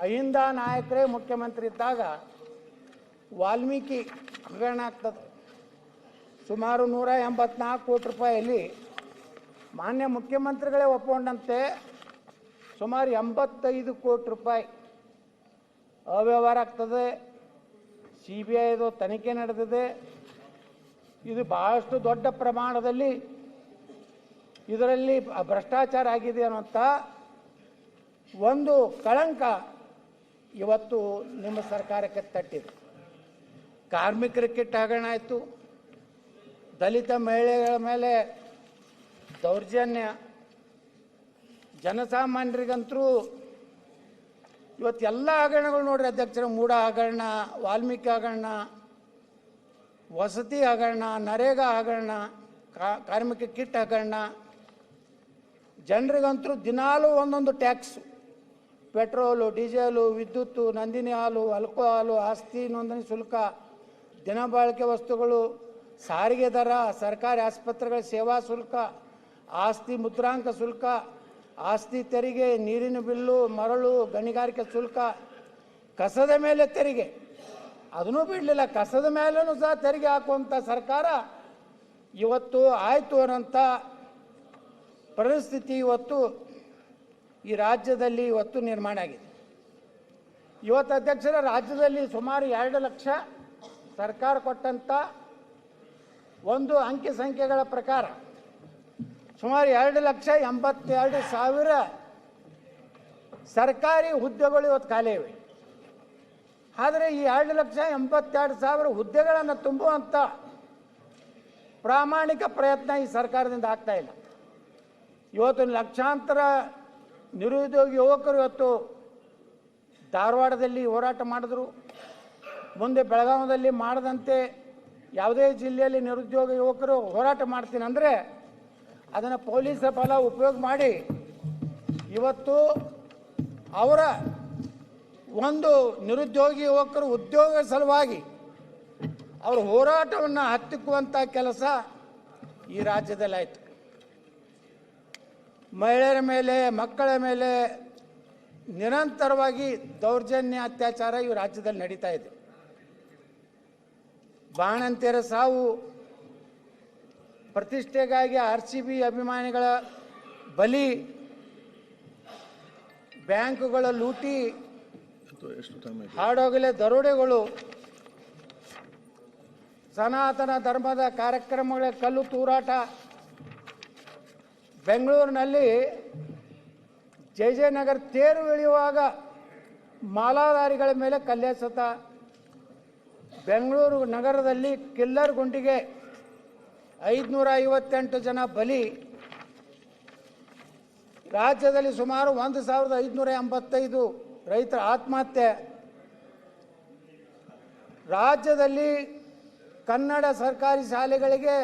ಅಹಿಂದ ನಾಯಕರೇ ಮುಖ್ಯಮಂತ್ರಿ ಇದ್ದಾಗ ವಾಲ್ಮೀಕಿ ಹಗರಣ ಆಗ್ತದೆ. ಸುಮಾರು 184 ಕೋಟಿ ರೂಪಾಯಿಯಲ್ಲಿ ಮಾನ್ಯ ಮುಖ್ಯಮಂತ್ರಿಗಳೇ ಒಪ್ಪಿಕೊಂಡಂತೆ ಸುಮಾರು 85 ಕೋಟಿ ರೂಪಾಯಿ ಅವ್ಯವಹಾರ ಆಗ್ತದೆ. CBIದು ತನಿಖೆ ನಡೆದಿದೆ. ಇದು ಬಹಳಷ್ಟು ದೊಡ್ಡ ಪ್ರಮಾಣದಲ್ಲಿ ಇದರಲ್ಲಿ ಭ್ರಷ್ಟಾಚಾರ ಆಗಿದೆ ಅನ್ನುವಂಥ ಒಂದು ಕಳಂಕ ಇವತ್ತು ನಿಮ್ಮ ಸರ್ಕಾರಕ್ಕೆ ತಟ್ಟಿದೆ. ಕಾರ್ಮಿಕರ ಕಿಟ್ ಹಗರಣ ಆಯಿತು, ದಲಿತ ಮಹಿಳೆಗಳ ಮೇಲೆ ದೌರ್ಜನ್ಯ, ಜನಸಾಮಾನ್ಯರಿಗಂತರೂ ಇವತ್ತೆಲ್ಲ ಹಗರಣಗಳು ನೋಡ್ರಿ ಅಧ್ಯಕ್ಷರ, ಮೂಡ ಹಗರಣ, ವಾಲ್ಮೀಕಿ ಹಗರಣ, ವಸತಿ ಹಗರಣ, ನರೇಗಾ ಹಗರಣ, ಕಾರ್ಮಿಕ ಕಿಟ್ ಹಗರಣ, ಜನರಿಗಂತರೂ ದಿನಾಲೂ ಒಂದೊಂದು ಟ್ಯಾಕ್ಸು, ಪೆಟ್ರೋಲು, ಡೀಸೆಲು, ವಿದ್ಯುತ್ತು, ನಂದಿನಿ ಹಾಲು, ಆಲ್ಕೋಹಾಲು, ಆಸ್ತಿ ನೋಂದಣಿ ಶುಲ್ಕ, ದಿನಬಳಕೆ ವಸ್ತುಗಳು, ಸಾರಿಗೆ ದರ, ಸರ್ಕಾರಿ ಆಸ್ಪತ್ರೆಗಳ ಸೇವಾ ಶುಲ್ಕ, ಆಸ್ತಿ ಮುದ್ರಾಂಕ ಶುಲ್ಕ, ಆಸ್ತಿ ತೆರಿಗೆ, ನೀರಿನ ಬಿಲ್ಲು, ಮರಳು, ಗಣಿಗಾರಿಕೆ ಶುಲ್ಕ, ಕಸದ ಮೇಲೆ ತೆರಿಗೆ, ಅದನ್ನೂ ಬಿಡಲಿಲ್ಲ, ಕಸದ ಮೇಲೂ ಸಹ ತೆರಿಗೆ ಹಾಕುವಂಥ ಸರ್ಕಾರ ಇವತ್ತು ಆಯಿತು ಅನ್ನೋಂಥ ಪರಿಸ್ಥಿತಿ ಇವತ್ತು ಈ ರಾಜ್ಯದಲ್ಲಿ ಇವತ್ತು ನಿರ್ಮಾಣ ಆಗಿದೆ. ಇವತ್ತು ಅಧ್ಯಕ್ಷರ ರಾಜ್ಯದಲ್ಲಿ ಸುಮಾರು 2 ಲಕ್ಷ ಸರ್ಕಾರ ಕೊಟ್ಟಂಥ ಒಂದು ಅಂಕಿ ಸಂಖ್ಯೆಗಳ ಪ್ರಕಾರ ಸುಮಾರು 2,82,000 ಸರ್ಕಾರಿ ಹುದ್ದೆಗಳು ಇವತ್ತು ಖಾಲಿ ಇವೆ. ಆದರೆ ಈ 2,82,000 ಹುದ್ದೆಗಳನ್ನು ತುಂಬುವಂಥ ಪ್ರಾಮಾಣಿಕ ಪ್ರಯತ್ನ ಈ ಸರ್ಕಾರದಿಂದ ಆಗ್ತಾ ಇಲ್ಲ. ಇವತ್ತು ಲಕ್ಷಾಂತರ ನಿರುದ್ಯೋಗಿ ಯುವಕರು ಇವತ್ತು ಧಾರವಾಡದಲ್ಲಿ ಹೋರಾಟ ಮಾಡಿದ್ರು. ಮುಂದೆ ಬೆಳಗಾವಿಯಲ್ಲಿ ಮಾಡದಂತೆ ಯಾವುದೇ ಜಿಲ್ಲೆಯಲ್ಲಿ ನಿರುದ್ಯೋಗ ಯುವಕರು ಹೋರಾಟ ಮಾಡ್ತೀನಿ ಅಂದರೆ ಅದನ್ನು ಪೊಲೀಸ್ ಬಲ ಉಪಯೋಗ ಮಾಡಿ ಇವತ್ತು ಅವರ ಒಂದು ನಿರುದ್ಯೋಗಿ ಯುವಕರು ಉದ್ಯೋಗ ಸಲುವಾಗಿ ಅವರ ಹೋರಾಟವನ್ನು ಹತ್ತಿಕ್ಕುವಂಥ ಕೆಲಸ ಈ ರಾಜ್ಯದಲ್ಲಿ ಆಯಿತು. ಮಹಿಳೆಯರ ಮೇಲೆ, ಮಕ್ಕಳ ಮೇಲೆ ನಿರಂತರವಾಗಿ ದೌರ್ಜನ್ಯ, ಅತ್ಯಾಚಾರ ಈ ರಾಜ್ಯದಲ್ಲಿ ನಡೀತಾ ಇದೆ. ಬಾಣಂತಿಯರ ಸಾವು, ಪ್ರತಿಷ್ಠೆಗಾಗಿ RCB ಅಭಿಮಾನಿಗಳ ಬಲಿ, ಬ್ಯಾಂಕುಗಳ ಲೂಟಿ, ಹಾಡೋಗಲೆ ದರೋಡೆಗಳು, ಸನಾತನ ಧರ್ಮದ ಕಾರ್ಯಕ್ರಮಗಳ ಕಲ್ಲು ತೂರಾಟ, ಬೆಂಗಳೂರಿನಲ್ಲಿ ಜಯನಗರ ತೇರು ಎಳೆಯುವಾಗ ಮಾಲಾಧಾರಿಗಳ ಮೇಲೆ ಕಲ್ಲೆಸೆತ, ಬೆಂಗಳೂರು ನಗರದಲ್ಲಿ ಕಿಲ್ಲರ್ ಗುಂಡಿಗೆ 558 ಜನ ಬಲಿ, ರಾಜ್ಯದಲ್ಲಿ ಸುಮಾರು 1,585 ರೈತರ ಆತ್ಮಹತ್ಯೆ, ರಾಜ್ಯದಲ್ಲಿ ಕನ್ನಡ ಸರ್ಕಾರಿ ಶಾಲೆಗಳಿಗೆ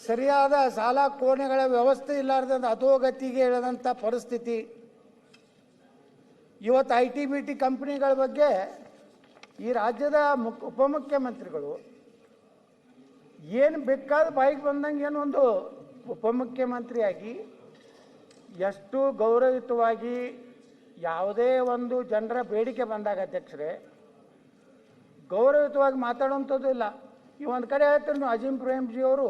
ಸರಿಯಾದ ಶಾಲಾ ಕೋಣೆಗಳ ವ್ಯವಸ್ಥೆ ಇಲ್ಲಾರ್ದಂಥ ಅಧೋಗತಿಗೆ ಇಳಿದಂಥ ಪರಿಸ್ಥಿತಿ. ಇವತ್ತು IT-BT ಕಂಪ್ನಿಗಳ ಬಗ್ಗೆ ಈ ರಾಜ್ಯದ ಉಪಮುಖ್ಯಮಂತ್ರಿಗಳು ಏನು ಬೇಕಾದ ಬಾಯಿಗೆ ಬಂದಂಗೆ ಏನೊಂದು ಉಪಮುಖ್ಯಮಂತ್ರಿಯಾಗಿ ಎಷ್ಟು ಗೌರವಯುತವಾಗಿ ಯಾವುದೇ ಒಂದು ಜನರ ಬೇಡಿಕೆ ಬಂದಾಗ ಅಧ್ಯಕ್ಷರೇ ಗೌರವಯುತವಾಗಿ ಮಾತಾಡುವಂಥದ್ದು ಇಲ್ಲ. ಈ ಒಂದು ಕಡೆ ಹೇಳ್ತಾರೆ ನೀವು ಅಜೀಂ ಪ್ರೇಮ್ಜಿ ಅವರು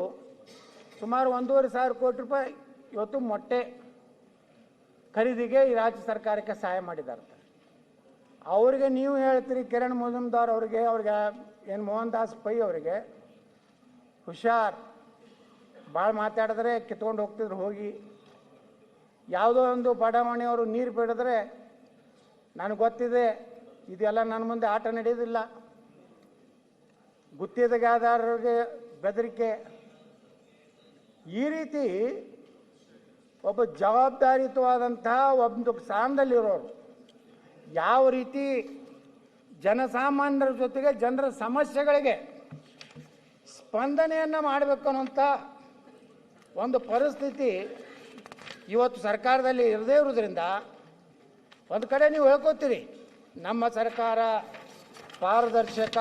ಸುಮಾರು 1,500 ಕೋಟಿ ರೂಪಾಯಿ ಇವತ್ತು ಮೊಟ್ಟೆ ಖರೀದಿಗೆ ಈ ರಾಜ್ಯ ಸರ್ಕಾರಕ್ಕೆ ಸಹಾಯ ಮಾಡಿದ್ದಾರೆ. ಅವರಿಗೆ ನೀವು ಹೇಳ್ತೀರಿ ಕಿರಣ್ ಮಜುಮ್ದಾರ್ ಅವ್ರಿಗೆ ಏನು ಮೋಹನ್ ದಾಸ್ ಪೈ ಅವರಿಗೆ ಹುಷಾರ್, ಭಾಳ ಮಾತಾಡಿದ್ರೆ ಕಿತ್ಕೊಂಡು ಹೋಗ್ತಿದ್ರು. ಹೋಗಿ ಯಾವುದೋ ಒಂದು ಬಡಾವಣೆಯವರು ನೀರು ಬಿಡಿದ್ರೆ ನನಗೆ ಗೊತ್ತಿದೆ ಇದೆಲ್ಲ ನನ್ನ ಮುಂದೆ ಆಟ ನಡೆಯೋದಿಲ್ಲ, ಗುತ್ತಿಗೆದಾರರಿಗೆ ಬೆದರಿಕೆ, ಈ ರೀತಿ ಒಬ್ಬ ಜವಾಬ್ದಾರಿಯುತವಾದಂತಹ ಒಂದು ಸ್ಥಾನದಲ್ಲಿರೋರು ಯಾವ ರೀತಿ ಜನಸಾಮಾನ್ಯರ ಜೊತೆಗೆ ಜನರ ಸಮಸ್ಯೆಗಳಿಗೆ ಸ್ಪಂದನೆಯನ್ನು ಮಾಡಬೇಕು ಅನ್ನೋಂಥ ಒಂದು ಪರಿಸ್ಥಿತಿ ಇವತ್ತು ಸರ್ಕಾರದಲ್ಲಿ ಇರದೇ ಇರೋದ್ರಿಂದ ಒಂದು ಕಡೆ ನೀವು ಹೇಳ್ಕೊತೀರಿ ನಮ್ಮ ಸರ್ಕಾರ ಪಾರದರ್ಶಕ,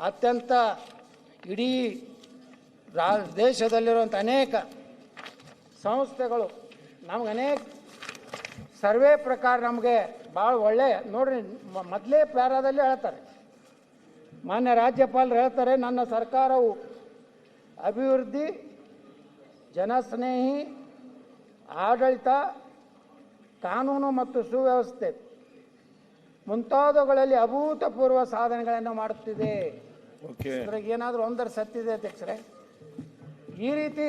ಅತ್ಯಂತ ಇಡೀ ದೇಶದಲ್ಲಿರುವಂಥ ಅನೇಕ ಸಂಸ್ಥೆಗಳು ನಮಗೆ ಅನೇಕ ಸರ್ವೆ ಪ್ರಕಾರ ನಮಗೆ ಭಾಳ ಒಳ್ಳೆ ನೋಡ್ರಿ, ಮೊದಲೇ ಪ್ಯಾರಾದಲ್ಲಿ ಹೇಳ್ತಾರೆ, ಮಾನ್ಯ ರಾಜ್ಯಪಾಲರು ಹೇಳ್ತಾರೆ, ನನ್ನ ಸರ್ಕಾರವು ಅಭಿವೃದ್ಧಿ, ಜನಸ್ನೇಹಿ ಆಡಳಿತ, ಕಾನೂನು ಮತ್ತು ಸುವ್ಯವಸ್ಥೆ ಮುಂತಾದವುಗಳಲ್ಲಿ ಅಭೂತಪೂರ್ವ ಸಾಧನೆಗಳನ್ನು ಮಾಡುತ್ತಿದೆ. ಇದ್ರಾಗ ಏನಾದರೂ ಒಂದರ ಸತ್ತಿದೆ ಅಧ್ಯಕ್ಷರೇ? ಈ ರೀತಿ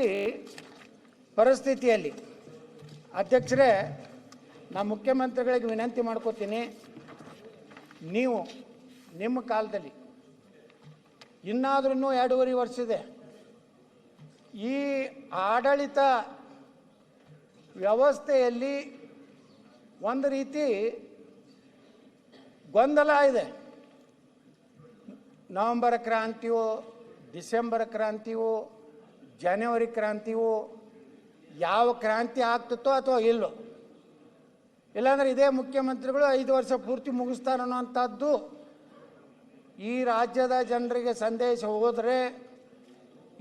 ಪರಿಸ್ಥಿತಿಯಲ್ಲಿ ಅಧ್ಯಕ್ಷರೇ, ನಾ ಮುಖ್ಯಮಂತ್ರಿಗಳಿಗೆ ವಿನಂತಿ ಮಾಡ್ಕೋತೀನಿ, ನೀವು ನಿಮ್ಮ ಕಾಲದಲ್ಲಿ ಇನ್ನಾದ್ರೂ 2.5 ವರ್ಷ ಇದೆ, ಈ ಆಡಳಿತ ವ್ಯವಸ್ಥೆಯಲ್ಲಿ ಒಂದು ರೀತಿ ಗೊಂದಲ ಇದೆ. ನವೆಂಬರ್ ಕ್ರಾಂತಿಯೋ, ಡಿಸೆಂಬರ್ ಕ್ರಾಂತಿಯೋ, ಜನವರಿ ಕ್ರಾಂತಿಯೋ, ಯಾವ ಕ್ರಾಂತಿ ಆಗ್ತಿತ್ತೋ ಅಥವಾ ಇಲ್ಲೋ, ಇಲ್ಲಾಂದ್ರೆ ಇದೇ ಮುಖ್ಯಮಂತ್ರಿಗಳು 5 ವರ್ಷ ಪೂರ್ತಿ ಮುಗಿಸ್ತಾರೆ ಅನ್ನೋಂಥದ್ದು ಈ ರಾಜ್ಯದ ಜನರಿಗೆ ಸಂದೇಶ ಹೋದರೆ,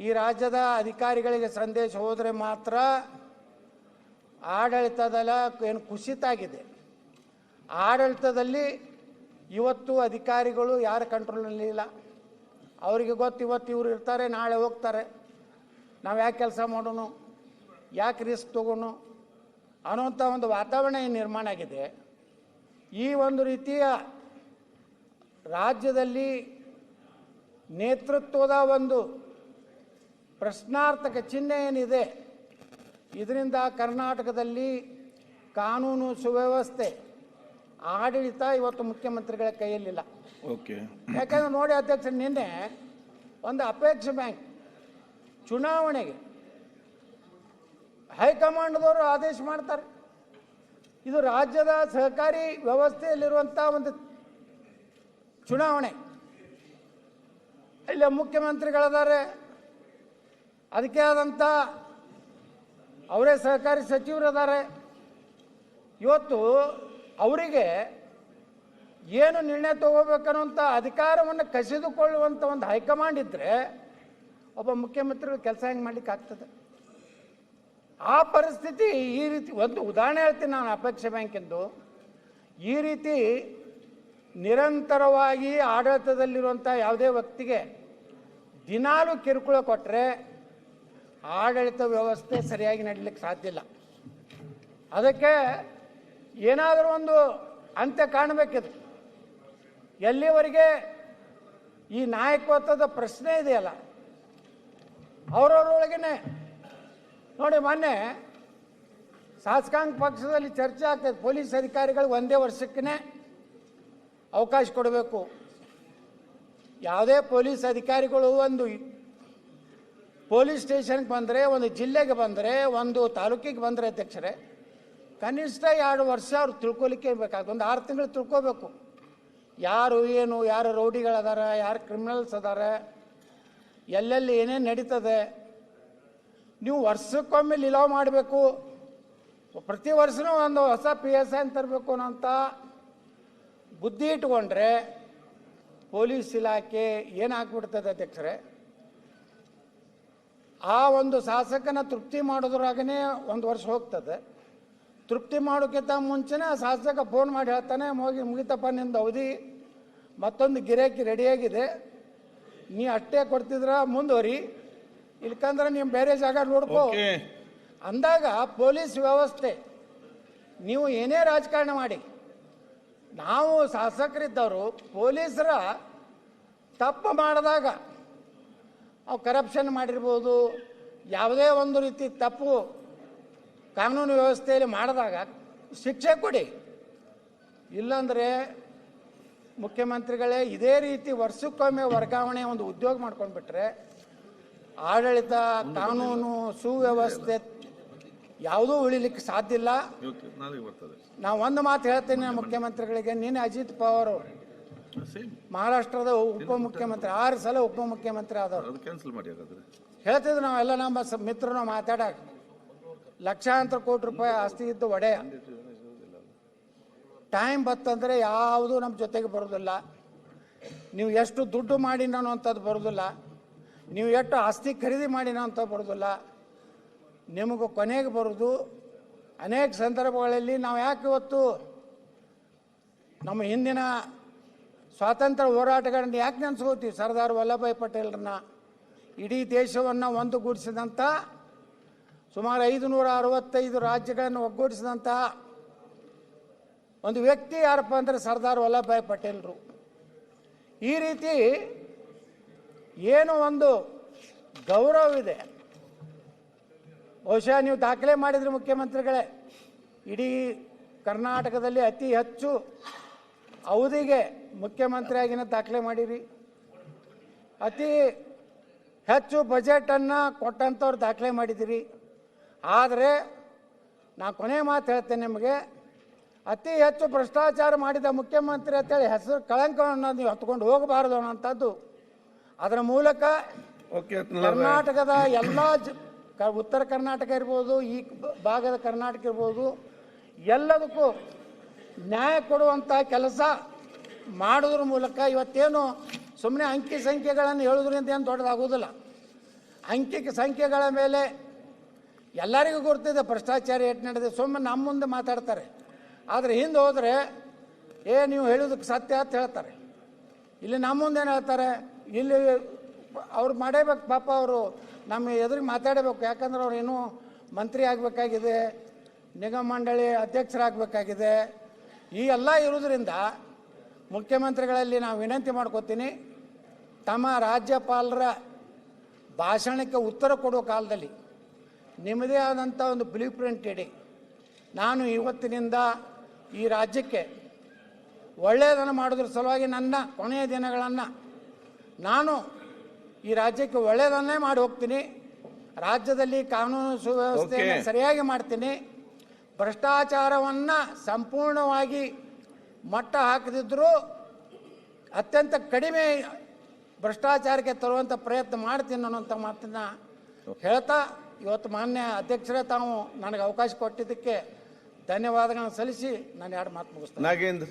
ಈ ರಾಜ್ಯದ ಅಧಿಕಾರಿಗಳಿಗೆ ಸಂದೇಶ ಹೋದರೆ ಮಾತ್ರ ಆಡಳಿತದಲ್ಲ ಏನು ಕುಸಿತ ಆಗಿದೆ. ಆಡಳಿತದಲ್ಲಿ ಇವತ್ತು ಅಧಿಕಾರಿಗಳು ಯಾರ ಕಂಟ್ರೋಲ್ನಲ್ಲಿ ಇಲ್ಲ. ಅವರಿಗೆ ಗೊತ್ತು, ಇವತ್ತು ಇವ್ರು ಇರ್ತಾರೆ, ನಾಳೆ ಹೋಗ್ತಾರೆ, ನಾವು ಯಾಕೆ ಕೆಲಸ ಮಾಡೋಣ, ಯಾಕೆ ರಿಸ್ಕ್ ತಗೋಣ ಅನ್ನೋಂಥ ಒಂದು ವಾತಾವರಣ ಏನು ನಿರ್ಮಾಣ ಆಗಿದೆ. ಈ ಒಂದು ರೀತಿಯ ರಾಜ್ಯದಲ್ಲಿ ನೇತೃತ್ವದ ಒಂದು ಪ್ರಶ್ನಾರ್ಥಕ ಚಿಹ್ನೆ ಏನಿದೆ, ಇದರಿಂದ ಕರ್ನಾಟಕದಲ್ಲಿ ಕಾನೂನು ಸುವ್ಯವಸ್ಥೆ ಆಡಳಿತ ಇವತ್ತು ಮುಖ್ಯಮಂತ್ರಿಗಳ ಕೈಯಲ್ಲಿಲ್ಲ. ಯಾಕಂದ್ರೆ ನೋಡಿ ಅಧ್ಯಕ್ಷ, ನಿನ್ನೆ ಒಂದು ಅಪೇಕ್ಷೆ ಬ್ಯಾಂಕ್ ಚುನಾವಣೆಗೆ ಹೈಕಮಾಂಡ್ದವರು ಆದೇಶ ಮಾಡ್ತಾರೆ. ಇದು ರಾಜ್ಯದ ಸಹಕಾರಿ ವ್ಯವಸ್ಥೆಯಲ್ಲಿರುವಂಥ ಒಂದು ಚುನಾವಣೆ. ಇಲ್ಲಿ ಮುಖ್ಯಮಂತ್ರಿಗಳಿದ್ದಾರೆ, ಅದಕ್ಕೆ ಆದಂಥ ಅವರೇ ಸಹಕಾರಿ ಸಚಿವರಿದ್ದಾರೆ. ಇವತ್ತು ಅವರಿಗೆ ಏನು ನಿರ್ಣಯ ತಗೋಬೇಕನ್ನುವಂಥ ಅಧಿಕಾರವನ್ನು ಕಸಿದುಕೊಳ್ಳುವಂಥ ಒಂದು ಹೈಕಮಾಂಡ್ ಇದ್ದರೆ ಒಬ್ಬ ಮುಖ್ಯಮಂತ್ರಿಗಳು ಕೆಲಸ ಹೆಂಗೆ ಮಾಡ್ಲಿಕ್ಕೆ ಆಗ್ತದೆ? ಆ ಪರಿಸ್ಥಿತಿ ಈ ರೀತಿ, ಒಂದು ಉದಾಹರಣೆ ಹೇಳ್ತೀನಿ ನಾನು ಅಪೇಕ್ಷೆ ಬ್ಯಾಂಕಿಂದು. ಈ ರೀತಿ ನಿರಂತರವಾಗಿ ಆಡಳಿತದಲ್ಲಿರುವಂಥ ಯಾವುದೇ ವ್ಯಕ್ತಿಗೆ ದಿನಾಲೂ ಕಿರುಕುಳ ಕೊಟ್ಟರೆ ಆಡಳಿತ ವ್ಯವಸ್ಥೆ ಸರಿಯಾಗಿ ನಡೀಲಿಕ್ಕೆ ಸಾಧ್ಯ ಇಲ್ಲ. ಅದಕ್ಕೆ ಏನಾದರೂ ಒಂದು ಅಂತ್ಯ ಕಾಣಬೇಕಿದೆ. ಎಲ್ಲಿವರೆಗೆ ಈ ನಾಯಕತ್ವದ ಪ್ರಶ್ನೆ ಇದೆಯಲ್ಲ, ಅವರವರೊಳಗೇನೆ ನೋಡಿ, ಮೊನ್ನೆ ಶಾಸಕಾಂಗ ಪಕ್ಷದಲ್ಲಿ ಚರ್ಚೆ ಆಗ್ತದೆ, ಪೊಲೀಸ್ ಅಧಿಕಾರಿಗಳಿಗೆ 1 ವರ್ಷಕ್ಕೇ ಅವಕಾಶ ಕೊಡಬೇಕು. ಯಾವುದೇ ಪೊಲೀಸ್ ಅಧಿಕಾರಿಗಳು ಒಂದು ಪೊಲೀಸ್ ಸ್ಟೇಷನ್ಗೆ ಬಂದರೆ, ಒಂದು ಜಿಲ್ಲೆಗೆ ಬಂದರೆ, ಒಂದು ತಾಲೂಕಿಗೆ ಬಂದರೆ ಅಧ್ಯಕ್ಷರೇ, ಕನಿಷ್ಠ 2 ವರ್ಷ ಅವ್ರು ತಿಳ್ಕೊಲಿಕ್ಕೆ ಬೇಕಾಗ್ತದೆ. ಒಂದು 6 ತಿಂಗಳು ತಿಳ್ಕೊಬೇಕು, ಯಾರು ಏನು, ಯಾರು ರೌಡಿಗಳದಾರ, ಯಾರು ಕ್ರಿಮಿನಲ್ಸ್ ಅದಾರ, ಎಲ್ಲೆಲ್ಲಿ ಏನೇನು ನಡೀತದೆ. ನೀವು ವರ್ಷಕ್ಕೊಮ್ಮೆ ಲಿಲಾವ್ ಮಾಡಬೇಕು, ಪ್ರತಿ ವರ್ಷನೂ ಒಂದು ಹೊಸ PSI ಅಂತ ತರಬೇಕು ಅನ್ನೋಂಥ ಬುದ್ಧಿ ಇಟ್ಕೊಂಡ್ರೆ ಪೊಲೀಸ್ ಇಲಾಖೆ ಏನಾಗ್ಬಿಡ್ತದೆ ಅಧ್ಯಕ್ಷರೇ? ಆ ಒಂದು ಶಾಸಕನ ತೃಪ್ತಿ ಮಾಡೋದ್ರಾಗನೇ 1 ವರ್ಷ ಹೋಗ್ತದೆ. ತೃಪ್ತಿ ಮಾಡೋಕ್ಕಿಂತ ಮುಂಚೆನೇ ಆ ಶಾಸಕ ಫೋನ್ ಮಾಡಿ ಹೇಳ್ತಾನೆ, ಮುಗಿತಪ್ಪ ನಿಂದು ಅವಧಿ, ಮತ್ತೊಂದು ಗಿರಾಕಿ ರೆಡಿಯಾಗಿದೆ, ನೀ ಅಷ್ಟೇ ಕೊಡ್ತಿದ್ರ ಮುಂದುವರಿ, ಇಲ್ಕಂದ್ರೆ ನೀವು ಬೇರೆ ಜಾಗ ನೋಡ್ಕೋ ಅಂದಾಗ ಪೊಲೀಸ್ ವ್ಯವಸ್ಥೆ, ನೀವು ಏನೇ ರಾಜಕಾರಣ ಮಾಡಿ, ನಾವು ಶಾಸಕರಿದ್ದವರು ಪೊಲೀಸರ ತಪ್ಪು ಮಾಡಿದಾಗ, ಅವು ಕರಪ್ಷನ್ ಮಾಡಿರ್ಬೋದು, ಯಾವುದೇ ಒಂದು ರೀತಿ ತಪ್ಪು ಕಾನೂನು ವ್ಯವಸ್ಥೆಯಲ್ಲಿ ಮಾಡಿದಾಗ ಶಿಕ್ಷೆ ಕೊಡಿ. ಇಲ್ಲಾಂದರೆ ಮುಖ್ಯಮಂತ್ರಿಗಳೇ ಇದೇ ರೀತಿ ವರ್ಷಕ್ಕೊಮ್ಮೆ ವರ್ಗಾವಣೆ ಒಂದು ಉದ್ಯೋಗ ಮಾಡ್ಕೊಂಡ್ಬಿಟ್ರೆ ಆಡಳಿತ, ಕಾನೂನು, ಸುವ್ಯವಸ್ಥೆ ಯಾವುದೂ ಉಳಿಲಿಕ್ಕೆ ಸಾಧ್ಯ ಇಲ್ಲ. ನಾವು ಒಂದು ಮಾತು ಹೇಳ್ತೇನೆ ಮುಖ್ಯಮಂತ್ರಿಗಳಿಗೆ, ನಿನ್ನೆ ಅಜಿತ್ ಪವಾರ್ ಅವರು ಮಹಾರಾಷ್ಟ್ರದ ಉಪಮುಖ್ಯಮಂತ್ರಿ 6 ಸಲ ಉಪಮುಖ್ಯಮಂತ್ರಿ ಆದವರು ಹೇಳ್ತಿದ್ರು, ನಾವೆಲ್ಲ ನಮ್ಮ ಮಿತ್ರರು ಮಾತಾಡಕ ಲಕ್ಷಾಂತರ ಕೋಟಿ ರೂಪಾಯಿ ಆಸ್ತಿ ಇದ್ದು ಒಡೆಯ, ಟೈಮ್ ಬತ್ತಂದರೆ ಯಾವುದೂ ನಮ್ಮ ಜೊತೆಗೆ ಬರೋದಿಲ್ಲ, ನೀವು ಎಷ್ಟು ದುಡ್ಡು ಮಾಡಿ ಅನ್ನೋಂಥದ್ದು ಬರೋದಿಲ್ಲ, ನೀವು ಎಷ್ಟು ಆಸ್ತಿ ಖರೀದಿ ಮಾಡಿ ಅಂತ ಬರೋದಿಲ್ಲ, ನಿಮಗೂ ಕೊನೆಗೆ ಬರೋದು ಅನೇಕ ಸಂದರ್ಭಗಳಲ್ಲಿ ನಾವು ಯಾಕೆ ಇವತ್ತು ನಮ್ಮ ಹಿಂದಿನ ಸ್ವಾತಂತ್ರ್ಯ ಹೋರಾಟಗಾರರನ್ನ ಯಾಕೆ ನೆನೆಸ್ಕೋತೀವಿ? ಸರ್ದಾರ್ ವಲ್ಲಭಭಾಯಿ ಪಟೇಲ್ರನ್ನ, ಇಡೀ ದೇಶವನ್ನು ಒಂದುಗೂಡಿಸಿದಂಥ, ಸುಮಾರು 565 ರಾಜ್ಯಗಳನ್ನು ಒಗ್ಗೂಡಿಸಿದಂಥ ಒಂದು ವ್ಯಕ್ತಿ ಯಾರಪ್ಪ ಅಂದರೆ ಸರ್ದಾರ್ ವಲ್ಲಭಭಾಯಿ ಪಟೇಲ್ರು. ಈ ರೀತಿ ಏನು ಒಂದು ಗೌರವವಿದೆ. ಬಹುಶಃ ನೀವು ದಾಖಲೆ ಮಾಡಿದ್ರಿ ಮುಖ್ಯಮಂತ್ರಿಗಳೇ, ಇಡೀ ಕರ್ನಾಟಕದಲ್ಲಿ ಅತಿ ಹೆಚ್ಚು ಅವಧಿಗೆ ಮುಖ್ಯಮಂತ್ರಿಯಾಗಿನ ದಾಖಲೆ ಮಾಡಿರಿ, ಅತಿ ಹೆಚ್ಚು ಬಜೆಟನ್ನು ಕೊಟ್ಟಂಥವ್ರು ದಾಖಲೆ ಮಾಡಿದ್ದೀರಿ. ಆದರೆ ನಾನು ಕೊನೆ ಮಾತು ಹೇಳ್ತೇನೆ ನಿಮಗೆ, ಅತಿ ಹೆಚ್ಚು ಭ್ರಷ್ಟಾಚಾರ ಮಾಡಿದ ಮುಖ್ಯಮಂತ್ರಿ ಅಂತೇಳಿ ಹೆಸರು ಕಳಂಕವನ್ನು ನೀವು ಹೊತ್ಕೊಂಡು ಹೋಗಬಾರದು ಅನ್ನೋಂಥದ್ದು. ಅದರ ಮೂಲಕ ಕರ್ನಾಟಕದ ಎಲ್ಲ ಉತ್ತರ ಕರ್ನಾಟಕ ಇರ್ಬೋದು, ಈ ಭಾಗದ ಕರ್ನಾಟಕ ಇರ್ಬೋದು, ಎಲ್ಲದಕ್ಕೂ ನ್ಯಾಯ ಕೊಡುವಂಥ ಕೆಲಸ ಮಾಡೋದ್ರ ಮೂಲಕ ಇವತ್ತೇನು ಸುಮ್ಮನೆ ಅಂಕಿ ಸಂಖ್ಯೆಗಳನ್ನು ಹೇಳೋದ್ರಿಂದ ಏನು ದೊಡ್ಡದಾಗೋದಿಲ್ಲ. ಅಂಕಿ ಸಂಖ್ಯೆಗಳ ಮೇಲೆ ಎಲ್ಲರಿಗೂ ಗೊತ್ತಿದೆ ಭ್ರಷ್ಟಾಚಾರ ಎಷ್ಟು ನಡೆದಿದೆ. ಸುಮ್ಮನೆ ನಮ್ಮ ಮುಂದೆ ಮಾತಾಡ್ತಾರೆ, ಆದರೆ ಹಿಂದೆ ಹೋದರೆ ನೀವು ಹೇಳೋದಕ್ಕೆ ಸತ್ಯ ಅಂತ ಹೇಳ್ತಾರೆ. ಇಲ್ಲಿ ನಮ್ಮ ಮುಂದೆ ಏನು ಹೇಳ್ತಾರೆ? ಇಲ್ಲಿ ಅವ್ರು ಮಾಡೇಬೇಕು ಪಾಪ, ಅವರು ನಮ್ಮ ಎದುರಿಗೆ ಮಾತಾಡಬೇಕು. ಯಾಕಂದ್ರೆ ಅವ್ರು ಇನ್ನೂ ಮಂತ್ರಿ ಆಗಬೇಕಾಗಿದೆ, ನಿಗಮ ಮಂಡಳಿ ಅಧ್ಯಕ್ಷರಾಗಬೇಕಾಗಿದೆ. ಈ ಎಲ್ಲ ಇರೋದ್ರಿಂದ ಮುಖ್ಯಮಂತ್ರಿಗಳಲ್ಲಿ ನಾವು ವಿನಂತಿ ಮಾಡ್ಕೋತೀನಿ, ತಮ್ಮ ರಾಜ್ಯಪಾಲರ ಭಾಷಣಕ್ಕೆ ಉತ್ತರ ಕೊಡುವ ಕಾಲದಲ್ಲಿ ನಿಮ್ಮದೇ ಆದಂಥ ಒಂದು ಬ್ಲೂ ಪ್ರಿಂಟ್ ಇಡಿ. ನಾನು ಇವತ್ತಿನಿಂದ ಈ ರಾಜ್ಯಕ್ಕೆ ಒಳ್ಳೆಯದನ್ನು ಮಾಡೋದ್ರ ಸಲುವಾಗಿ ನನ್ನ ಕೊನೆಯ ದಿನಗಳನ್ನು ನಾನು ಈ ರಾಜ್ಯಕ್ಕೆ ಒಳ್ಳೆಯದನ್ನೇ ಮಾಡಿ ಹೋಗ್ತೀನಿ. ರಾಜ್ಯದಲ್ಲಿ ಕಾನೂನು ಸುವ್ಯವಸ್ಥೆಯನ್ನು ಸರಿಯಾಗಿ ಮಾಡ್ತೀನಿ. ಭ್ರಷ್ಟಾಚಾರವನ್ನು ಸಂಪೂರ್ಣವಾಗಿ ಮಟ್ಟ ಹಾಕದಿದ್ದರೂ ಅತ್ಯಂತ ಕಡಿಮೆ ಭ್ರಷ್ಟಾಚಾರಕ್ಕೆ ತರುವಂಥ ಪ್ರಯತ್ನ ಮಾಡ್ತೀನಿ ಅನ್ನೋಂಥ ಮಾತನ್ನು ಹೇಳ್ತಾ, ಇವತ್ತು ಮಾನ್ಯ ಅಧ್ಯಕ್ಷರೇ ತಾವು ನನಗೆ ಅವಕಾಶ ಕೊಟ್ಟಿದ್ದಕ್ಕೆ ಧನ್ಯವಾದಗಳನ್ನು ಸಲ್ಲಿಸಿ ನಾನು ಎರಡು ಮಾತು ಮುಗಿಸ್ತೇನೆ. ನಾಗೇಂದ್ರ.